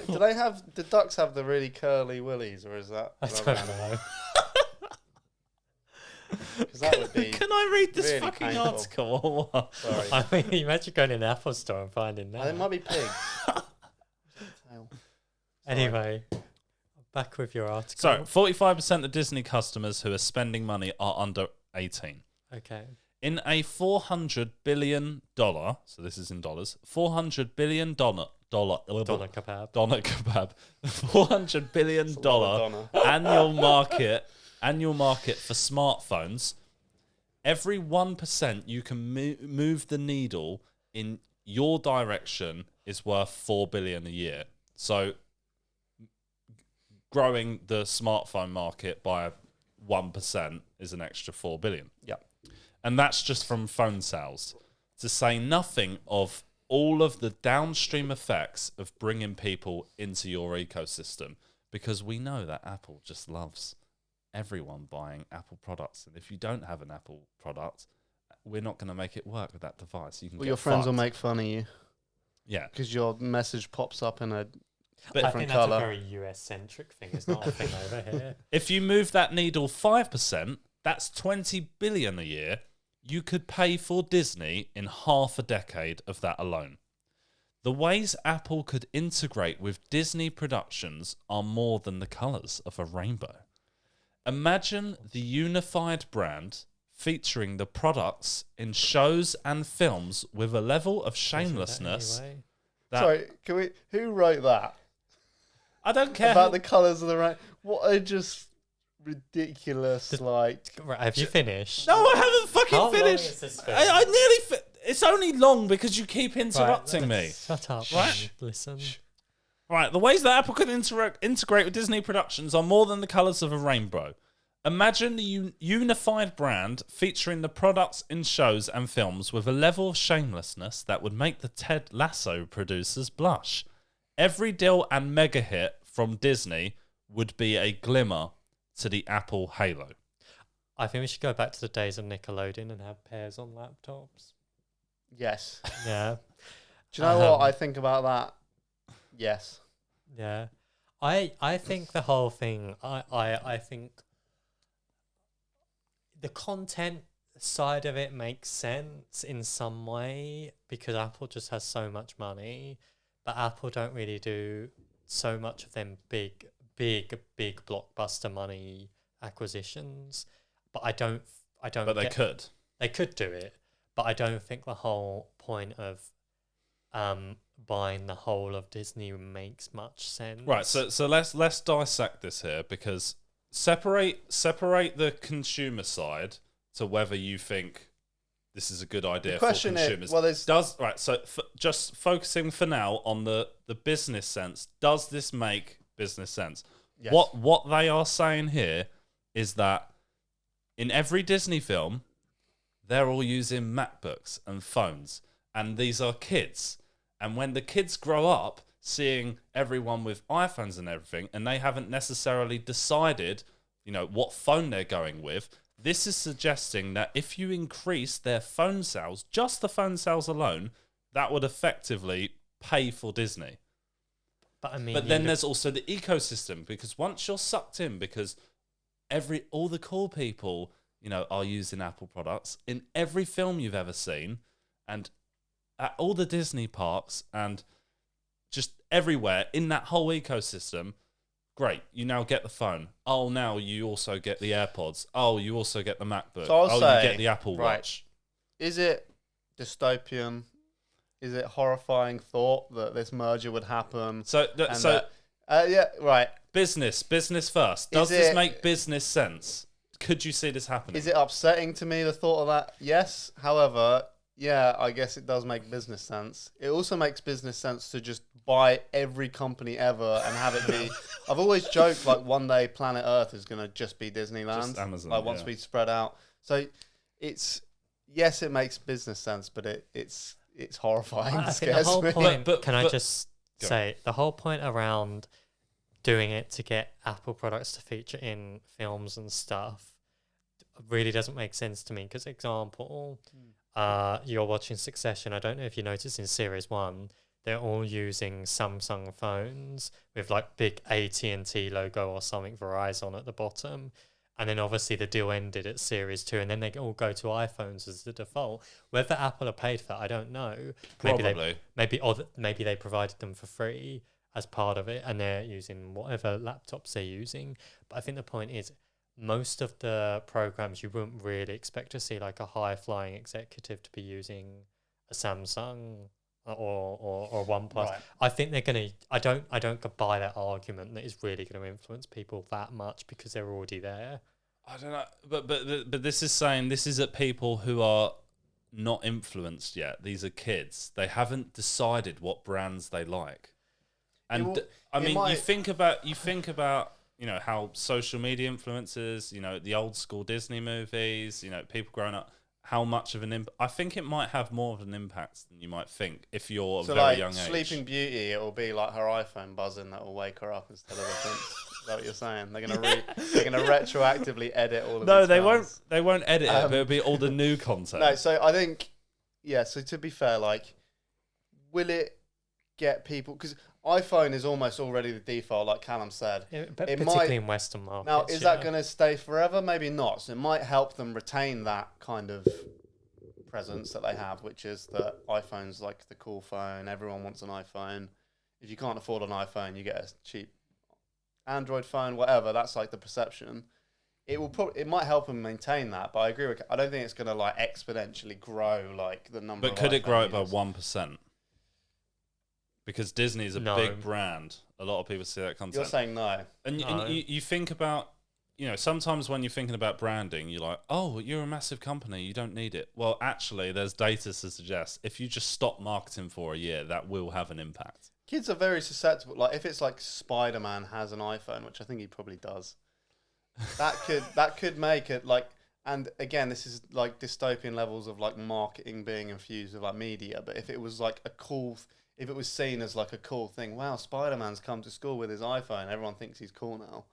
Do they have... Do ducks have the really curly willies, or is that... I don't know. Because that would be... Can I read this really fucking painful. article or what? Sorry. I mean, imagine going in an Apple store and finding that. It might be pigs. Anyway, back with your article. So, 45% of Disney customers who are spending money are under 18. Okay. In a $400 billion, so this is in dollars, $400 billion Doner kebab. $400 billion annual market for smartphones. Every 1% you can move the needle in your direction is worth $4 billion a year. So growing the smartphone market by 1% is an extra $4 billion. Yeah. And that's just from phone sales. To say nothing of all of the downstream effects of bringing people into your ecosystem, because we know that Apple just loves everyone buying Apple products. And if you don't have an Apple product, we're not going to make it work with that device. You can Well, get your friends will fucked. make fun of you Yeah. because your message pops up in a But I different think that's colour. a very US-centric thing. It's not a thing over here. if you move that needle 5%, that's 20 billion a year. You could pay for Disney in half a decade of that alone. The ways Apple could integrate with Disney productions are more than the colours of a rainbow. Imagine the unified brand featuring the products in shows and films with a level of shamelessness. Anyway. That Sorry, can we? Who wrote that I don't care. about the colours of the rain? What a just ridiculous like. Right, have you finished? No, I haven't fucking How long finished. is this film? I nearly. It's only long because you keep interrupting me. Right, shut up. Right? And listen. Right, the ways that Apple could integrate with Disney productions are more than the colours of a rainbow. Imagine the unified brand featuring the products in shows and films with a level of shamelessness that would make the Ted Lasso producers blush. Every deal and mega hit from Disney would be a glimmer to the Apple halo. I think we should go back to the days of Nickelodeon and have pairs on laptops. Yes. Yeah. Do you know what I think about that? Yes. Yeah. I think the whole thing, I think the content side of it makes sense in some way because Apple just has so much money, but Apple don't really do so much of them big blockbuster money acquisitions. But I don't. But they could. They could do it, but I don't think the whole point of buying the whole of Disney makes much sense. Right. So let's dissect this here because separate the consumer side to whether you think this is a good idea for consumers. Just focusing for now on the business sense. Does this make business sense? Yes. What they are saying here is that in every Disney film, they're all using MacBooks and phones, and these are kids. And when the kids grow up, seeing everyone with iPhones and everything, and they haven't necessarily decided, what phone they're going with, this is suggesting that if you increase their phone sales, just the phone sales alone, that would effectively pay for Disney. But then there's also the ecosystem, because once you're sucked in, because all the cool people, are using Apple products in every film you've ever seen, and at all the Disney parks, and just everywhere in that whole ecosystem. Great, you now get the phone. Oh, now you also get the AirPods. Oh, you also get the MacBook. So you get the Apple Watch. Is it dystopian? Is it horrifying thought that this merger would happen? Yeah, right. Business first. Does this make business sense? Could you see this happening? Is it upsetting to me, the thought of that? Yes. However, yeah, I guess it does make business sense. It also makes business sense to just buy every company ever and have it be... I've always joked, like, one day Planet Earth is going to just be Disneyland. Just Amazon, like, once we spread out. So, yes, it makes business sense, but it's horrifying. I It think the scares whole me. point, But- can I but- just say, the whole point around doing it to get Apple products to feature in films and stuff really doesn't make sense to me. Because, example, you're watching Succession. I don't know if you noticed in series 1, they're all using Samsung phones with like big AT&T logo or something, Verizon at the bottom. And then obviously the deal ended at series 2, and then they all go to iPhones as the default. Whether Apple are paid for that, I don't know. Probably. Maybe they provided them for free as part of it, and they're using whatever laptops they're using. But I think the point is, most of the programs you wouldn't really expect to see like a high-flying executive to be using a Samsung or OnePlus. Right. I think they're gonna. I don't buy that argument that is really going to influence people that much because they're already there. I don't know, but this is saying this is at people who are not influenced yet. These are kids. They haven't decided what brands they like. And you think about how social media influences, the old school Disney movies, people growing up, how much of an impact. I think it might have more of an impact than you might think if you're a very young age. Sleeping Beauty, it will be like her iPhone buzzing that will wake her up instead of a prince. Is that what you're saying? They're gonna retroactively edit all of No, these they films. won't edit it, but it'll be all the new content. No, so I think, so to be fair, like, will it get people... Because iPhone is almost already the default, like Callum said. Yeah, but particularly in Western markets. Now, is that going to stay forever? Maybe not. So it might help them retain that kind of presence that they have, which is that iPhone's like the cool phone. Everyone wants an iPhone. If you can't afford an iPhone, you get a cheap Android phone, whatever. That's like the perception. It might help them maintain that, but I agree with. I don't think it's going to like exponentially grow like the number. But could it grow it by 1%? Because Disney is a big brand. A lot of people see that content. You're saying no. And you think about, sometimes when you're thinking about branding, you're like, oh, you're a massive company. You don't need it. Well, actually, there's data to suggest if you just stop marketing for a year, that will have an impact. Kids are very susceptible. Like if it's like Spider-Man has an iPhone, which I think he probably does, that could make it like. And again, this is like dystopian levels of like marketing being infused with like media. But if it was like if it was seen as like a cool thing, wow, Spider-Man's come to school with his iPhone, everyone thinks he's cool now.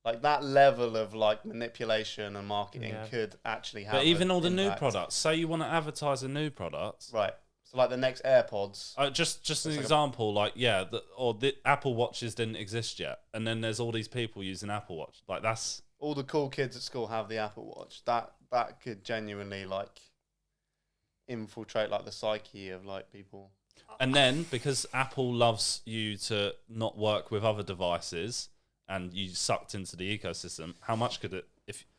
Like that level of like manipulation and marketing could actually have. But even all the impact. new products. Say you want to advertise a new product, right? So like the next AirPods. Just an example, the Apple Watches didn't exist yet, and then there's all these people using Apple Watch. Like that's all the cool kids at school have the Apple Watch. That could genuinely like infiltrate like the psyche of like people. And then because Apple loves you to not work with other devices and you sucked into the ecosystem, how much could it?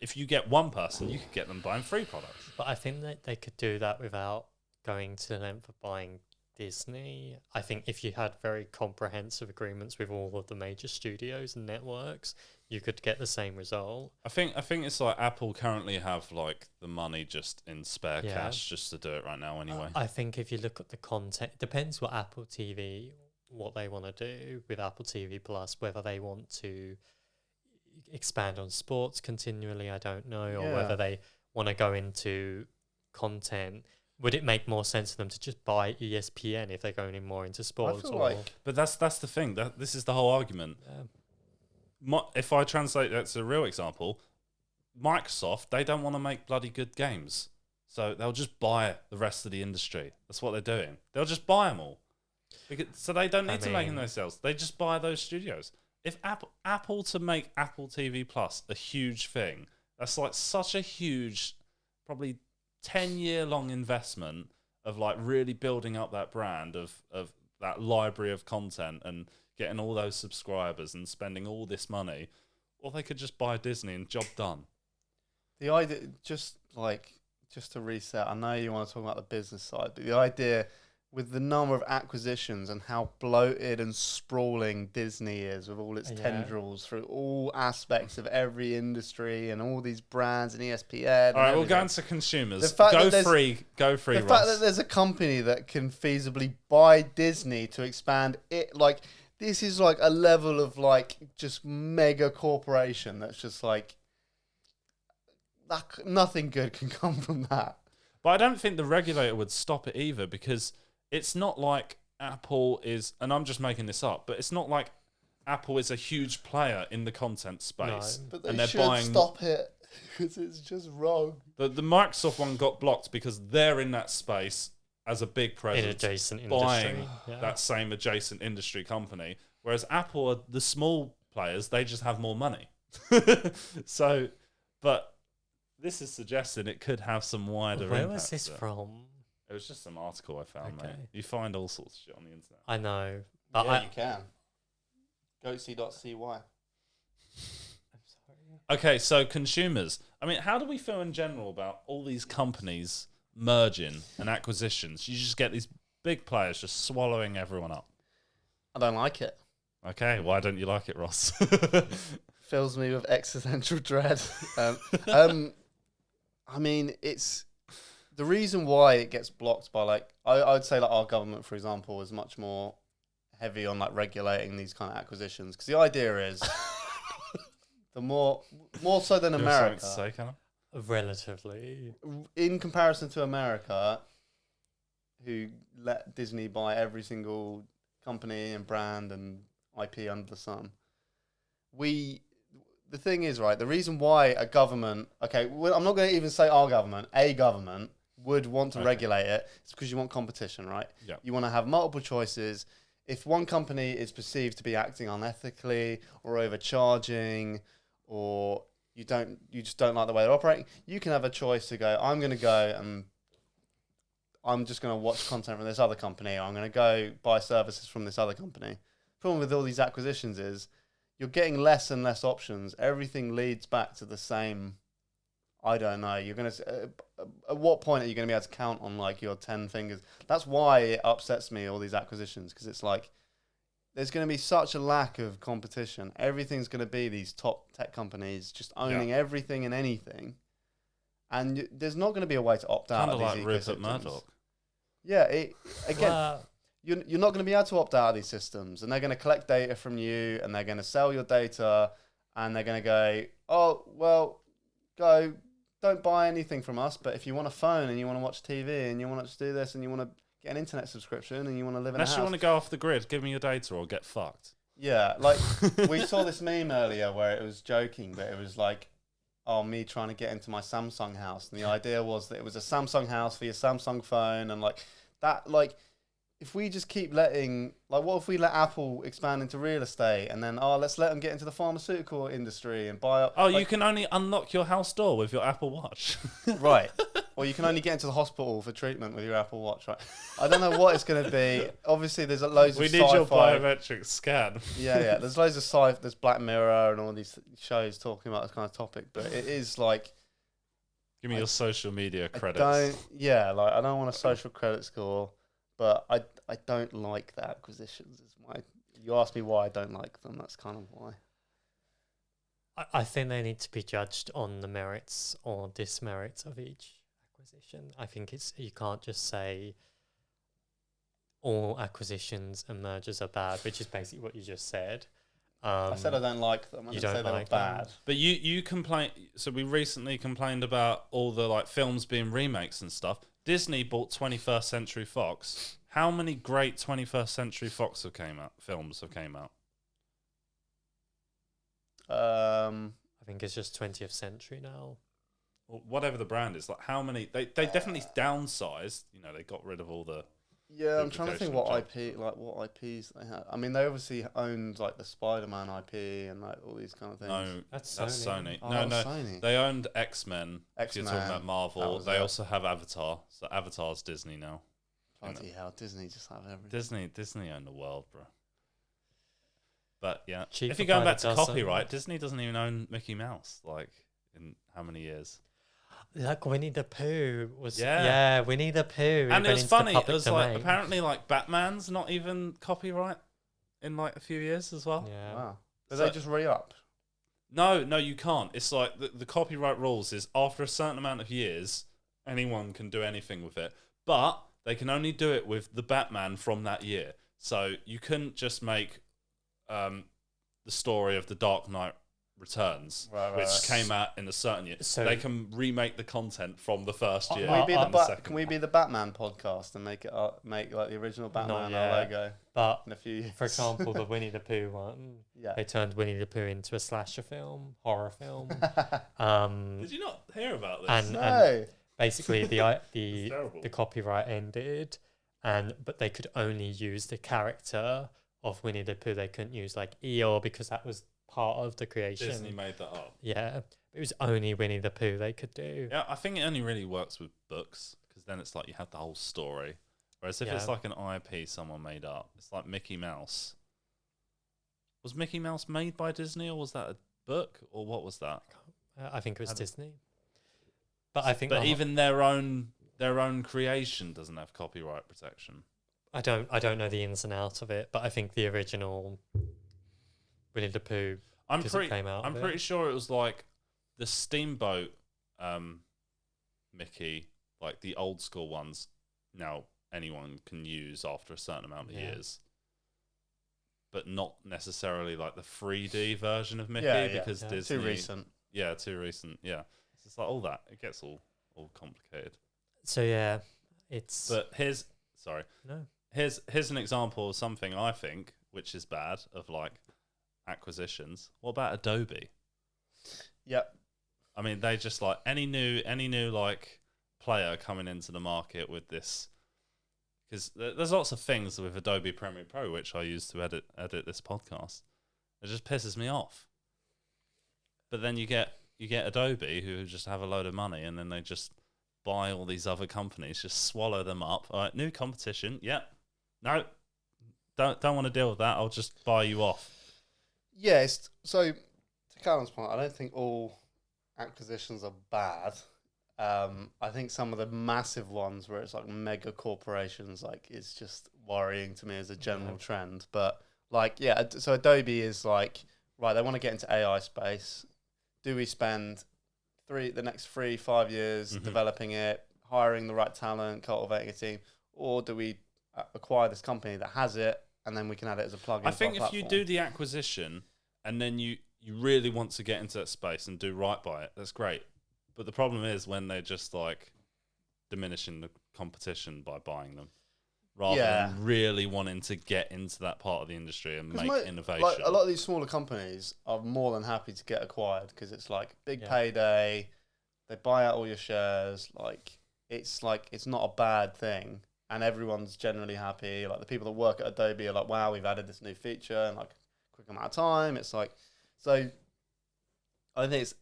If you get one person, you could get them buying 3 products. But I think that they could do that without going to the length of buying Disney. I think if you had very comprehensive agreements with all of the major studios and networks, you could get the same result. I think it's like Apple currently have like the money just in spare cash just to do it right now anyway. I think if you look at the content, depends what Apple TV, what they want to do with Apple TV Plus, whether they want to expand on sports continually, I don't know, or whether they want to go into content. Would it make more sense for them to just buy ESPN if they're going in more into sports? But that's the thing. This is the whole argument. If I translate that to a real example, Microsoft, they don't want to make bloody good games. So they'll just buy the rest of the industry. That's what they're doing. They'll just buy them all. So they don't need to make those sales. They just buy those studios. If Apple to make Apple TV Plus a huge thing, that's like such a huge, probably 10-year long investment of like really building up that brand of that library of content and getting all those subscribers and spending all this money, or they could just buy Disney and job done. The idea, just to reset, I know you want to talk about the business side, but the idea with the number of acquisitions and how bloated and sprawling Disney is with all its tendrils through all aspects of every industry and all these brands and ESPN. All right, we'll go into consumers. Go free, Ross. The fact that there's a company that can feasibly buy Disney to expand it, like, this is like a level of like just mega corporation that's just like, nothing good can come from that. But I don't think the regulator would stop it either, because it's not like Apple is, and I'm just making this up, but it's not like Apple is a huge player in the content space. No, but they should stop it, because it's just wrong. The Microsoft one got blocked because they're in that space as a big presence, in adjacent buying industry. that same adjacent industry company. Whereas Apple are the small players, they just have more money. So, but this is suggesting it could have some wider impact. Where was this from? It was just some article I found, mate. You find all sorts of shit on the internet. I know. But you can. Goatsy.cy. I'm sorry. Okay, so consumers. I mean, how do we feel in general about all these companies merging and acquisitions? You just get these big players just swallowing everyone up. I don't like it. Okay, why don't you like it, Ross? Fills me with existential dread. I mean, it's the reason why it gets blocked by, like, I would say like our government, for example, is much more heavy on like regulating these kind of acquisitions, because the idea is the more so than America. To say, Callum? Relatively, in comparison to America, who let Disney buy every single company and brand and IP under the sun. The thing is, right, the reason why a government, I'm not going to even say our government, a government would want to regulate it, it's because you want competition, right? Yeah. You want to have multiple choices. If one company is perceived to be acting unethically or overcharging, or you just don't like the way they're operating, you can have a choice to go, I'm going to go and I'm just going to watch content from this other company, or I'm going to go buy services from this other company. The problem with all these acquisitions is you're getting less and less options. Everything leads back to the same, I don't know. You're going to, at what point are you going to be able to count on like your 10 fingers? That's why it upsets me, all these acquisitions, because it's like, there's going to be such a lack of competition. Everything's going to be these top tech companies just owning everything and anything. And there's not going to be a way to opt out of these ecosystems. Rupert Murdoch. Yeah, you're not going to be able to opt out of these systems, and they're going to collect data from you, and they're going to sell your data, and they're going to go, oh, well, don't buy anything from us, but if you want a phone and you want to watch TV and you want to do this and you want to get an internet subscription and you want to live in a house. Unless you want to go off the grid, give me your data or get fucked. Yeah, like we saw this meme earlier where it was joking, but it was like, oh, me trying to get into my Samsung house, and the idea was that it was a Samsung house for your Samsung phone, and like that, like if we just keep letting, like, what if we let Apple expand into real estate, and then let's let them get into the pharmaceutical industry and buy up. Oh, like, you can only unlock your house door with your Apple Watch. right. Or you can only get into the hospital for treatment with your Apple Watch, right? I don't know what it's going to be. Obviously, there's loads of We sci-fi. need your biometric scan. Yeah. There's loads of sci. There's Black Mirror and all these shows talking about this kind of topic, but it is like. Give me your social media credits. Like I don't want a social credit score, but I don't like the acquisitions. You asked me why I don't like them. That's kind of why. I think they need to be judged on the merits or dismerits of each acquisition. I think you can't just say all acquisitions and mergers are bad, which is basically what you just said. I said I don't like them. I didn't say they were bad. But you complain. So we recently complained about all the like films being remakes and stuff. Disney bought 21st Century Fox. How many great 21st Century Fox films have came out? I think it's just 20th century now. Or whatever the brand is. Like how many? They definitely downsized. You know, they got rid of all the. Yeah, I'm trying to think what IPs they had. I mean, they obviously owned like the Spider-Man IP and like all these kind of things. No, that's Sony. Oh, No, Sony. they owned X-Men. If you're talking X-Men, about Marvel, was they it. also have Avatar. So Avatar's Disney now. Bloody hell, Disney just have everything. Disney own the world, bro. But yeah, Cheaper if you're going by back the to dozen. copyright, Disney doesn't even own Mickey Mouse. Like in how many years? Like Winnie the Pooh was. Yeah. Yeah, Winnie the Pooh. And it went was into funny. the It public was like domain. apparently like Batman's not even copyright in like a few years as well. Yeah. Wow. Did So- they just re-up? No, you can't. It's like the copyright rules is after a certain amount of years, anyone can do anything with it, but they can only do it with the Batman from that year. So you couldn't just make the story of the Dark Knight Returns, which came out in a certain year. So- they can remake the content from the first year. Can we be and the second Can we one. be the Batman podcast and make like the original Batman yet. our logo But in a few years? for example, the Winnie the Pooh one, Yeah. they turned Winnie the Pooh into a slasher film, horror film. Did you not hear about this? and No. basically It's terrible. the copyright ended, but they could only use the character of Winnie the Pooh. They couldn't use like Eeyore because that was part of the creation. Disney made that up. Yeah, it was only Winnie the Pooh they could do. Yeah, I think it only really works with books because then it's like you have the whole story. Whereas if Yeah. it's like an IP someone made up, it's like Mickey Mouse. Was Mickey Mouse made by Disney or was that a book or what was that? I think it was Disney. But I think But even their own creation doesn't have copyright protection. I don't know the ins and outs of it, but I think the original Winnie the Pooh. I'm 'Cause it came out of it. pretty sure it was like the Steamboat Mickey, like the old school ones. Now anyone can use after a certain amount of years, but not necessarily like the 3D version of Mickey because Yeah. Disney. Too recent. Yeah, too recent. Yeah, it's just like all that. It gets all complicated. So yeah, it's But here's an example of something I think which is bad of like acquisitions. What about Adobe? Yep. I mean, they just like any new like player coming into the market with this, because there's lots of things with Adobe Premiere Pro which I use to edit this podcast. It just pisses me off. But then you get Adobe who just have a load of money and then they just buy all these other companies, just swallow them up. All right, new competition. Yeah, no, don't want to deal with that. I'll just buy you off. Yes. So to Callum's point, I don't think all acquisitions are bad. I think some of the massive ones where it's like mega corporations, like it's just worrying to me as a general trend. But like, yeah, so Adobe is like, right, they want to get into AI space. Do we spend the next 3-5 years developing it, hiring the right talent, cultivating a team, or do we acquire this company that has it and then we can add it as a plugin? I think if you do the acquisition and then you really want to get into that space and do right by it, that's great. But the problem is when they're just like diminishing the competition by buying them, rather than really wanting to get into that part of the industry and make innovation. Like, a lot of these smaller companies are more than happy to get acquired because it's like big payday. They buy out all your shares. It's not a bad thing, and everyone's generally happy. Like the people that work at Adobe are like, wow, we've added this new feature in like a quick amount of time. It's like, so I think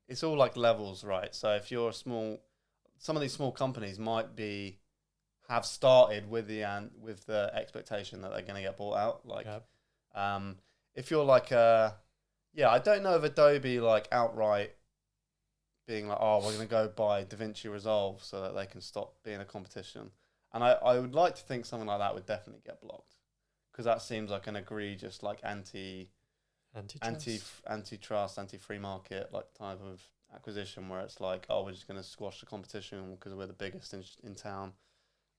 it's all like levels, right? So if you're some of these small companies might have started with the expectation that they're going to get bought out. If you're like I don't know if Adobe like outright being like, oh, we're going to go buy DaVinci Resolve so that they can stop being a competition. And I would like to think something like that would definitely get blocked because that seems like an egregious like antitrust, anti-free market like type of acquisition where it's like, oh, we're just going to squash the competition because we're the biggest in town.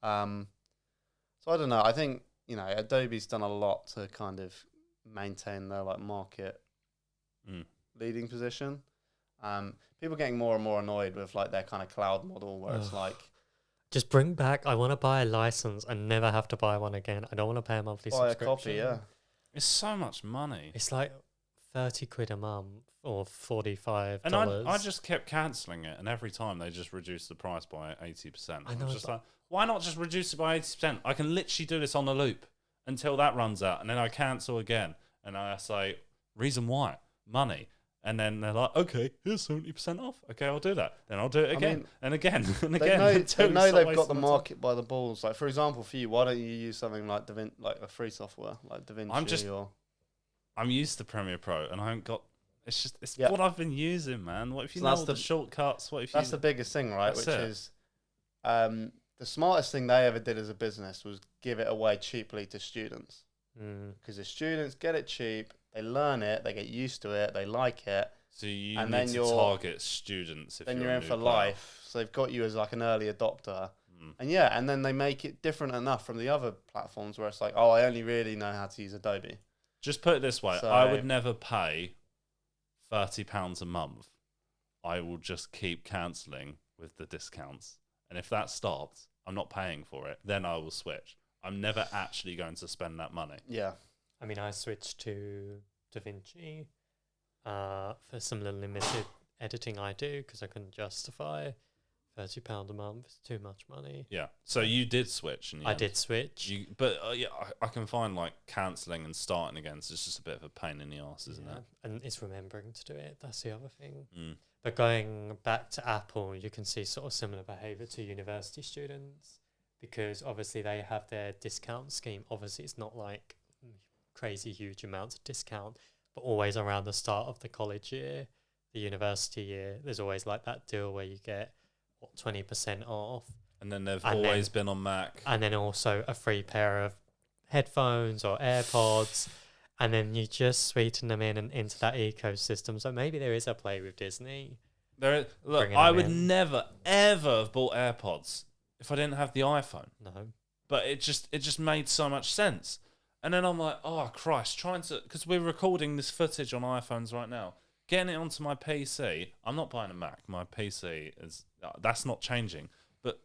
So I don't know. I think, Adobe's done a lot to kind of maintain their like market leading position. People getting more and more annoyed with like their kind of cloud model where it's like, just bring back, I want to buy a license and never have to buy one again. I don't want to pay a monthly subscription. Buy a copy, yeah. It's so much money. It's like 30 quid a month or $45. And I just kept cancelling it, and every time they just reduced the price by 80%. I was just like, why not just reduce it by 80%? I can literally do this on a loop until that runs out, and then I cancel again. And I say, reason why? Money. And then they're like, okay, here's 70% off. Okay, I'll do that. Then I'll do it again and again and again. They know they've got the market by the balls. Like, for example, for you, why don't you use something like like a free software like DaVinci? I'm used to Premiere Pro, and I haven't got. It's what I've been using, man. What if you know all the shortcuts? That's the biggest thing, right? Which is, the smartest thing they ever did as a business was give it away cheaply to students. Because the students get it cheap, they learn it, they get used to it, they like it. So you need to target students. Then you're in for life. So they've got you as like an early adopter. And then they make it different enough from the other platforms where it's like, oh, I only really know how to use Adobe. Just put it this way, I would never pay £30 a month. I will just keep cancelling with the discounts. And if that stops, I'm not paying for it. Then I will switch. I'm never actually going to spend that money. Yeah. I mean, I switched to DaVinci for some little limited editing I do because I couldn't justify £30 a month. It's too much money. Yeah. So you did switch. I did switch. I can find like cancelling and starting again. So it's just a bit of a pain in the arse, isn't it? And it's remembering to do it. That's the other thing. But going back to Apple, you can see sort of similar behaviour to university students because obviously they have their discount scheme. Obviously, it's not like crazy huge amounts of discount, but always around the start of the college year, the university year, there's always like that deal where you get 20% off. And then they've always been on Mac. And then also a free pair of headphones or AirPods. And then you just sweeten them in and into that ecosystem. So maybe there is a play with Disney. Look, I would never, ever have bought AirPods if I didn't have the iPhone. No. But it just made so much sense. And then I'm like, oh, Christ, because we're recording this footage on iPhones right now. Getting it onto my PC, I'm not buying a Mac. My PC that's not changing. But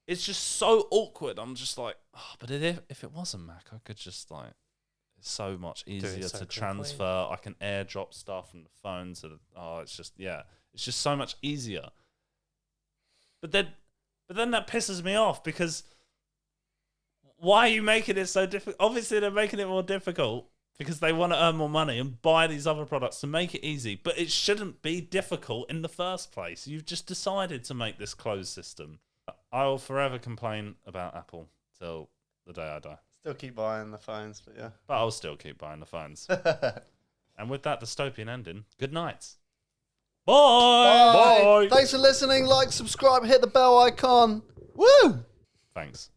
it's just so awkward. I'm just like, oh, but if it was a Mac, I could just like, it's so much easier to transfer. I can airdrop stuff from the phone it's just so much easier. But then that pisses me off because why are you making it so difficult? Obviously, they're making it more difficult because they want to earn more money and buy these other products to make it easy. But it shouldn't be difficult in the first place. You've just decided to make this closed system. I will forever complain about Apple till the day I die. Still keep buying the phones, but yeah. But I'll still keep buying the phones. And with that dystopian ending, good night. Bye. Thanks for listening. Like, subscribe, hit the bell icon. Woo! Thanks.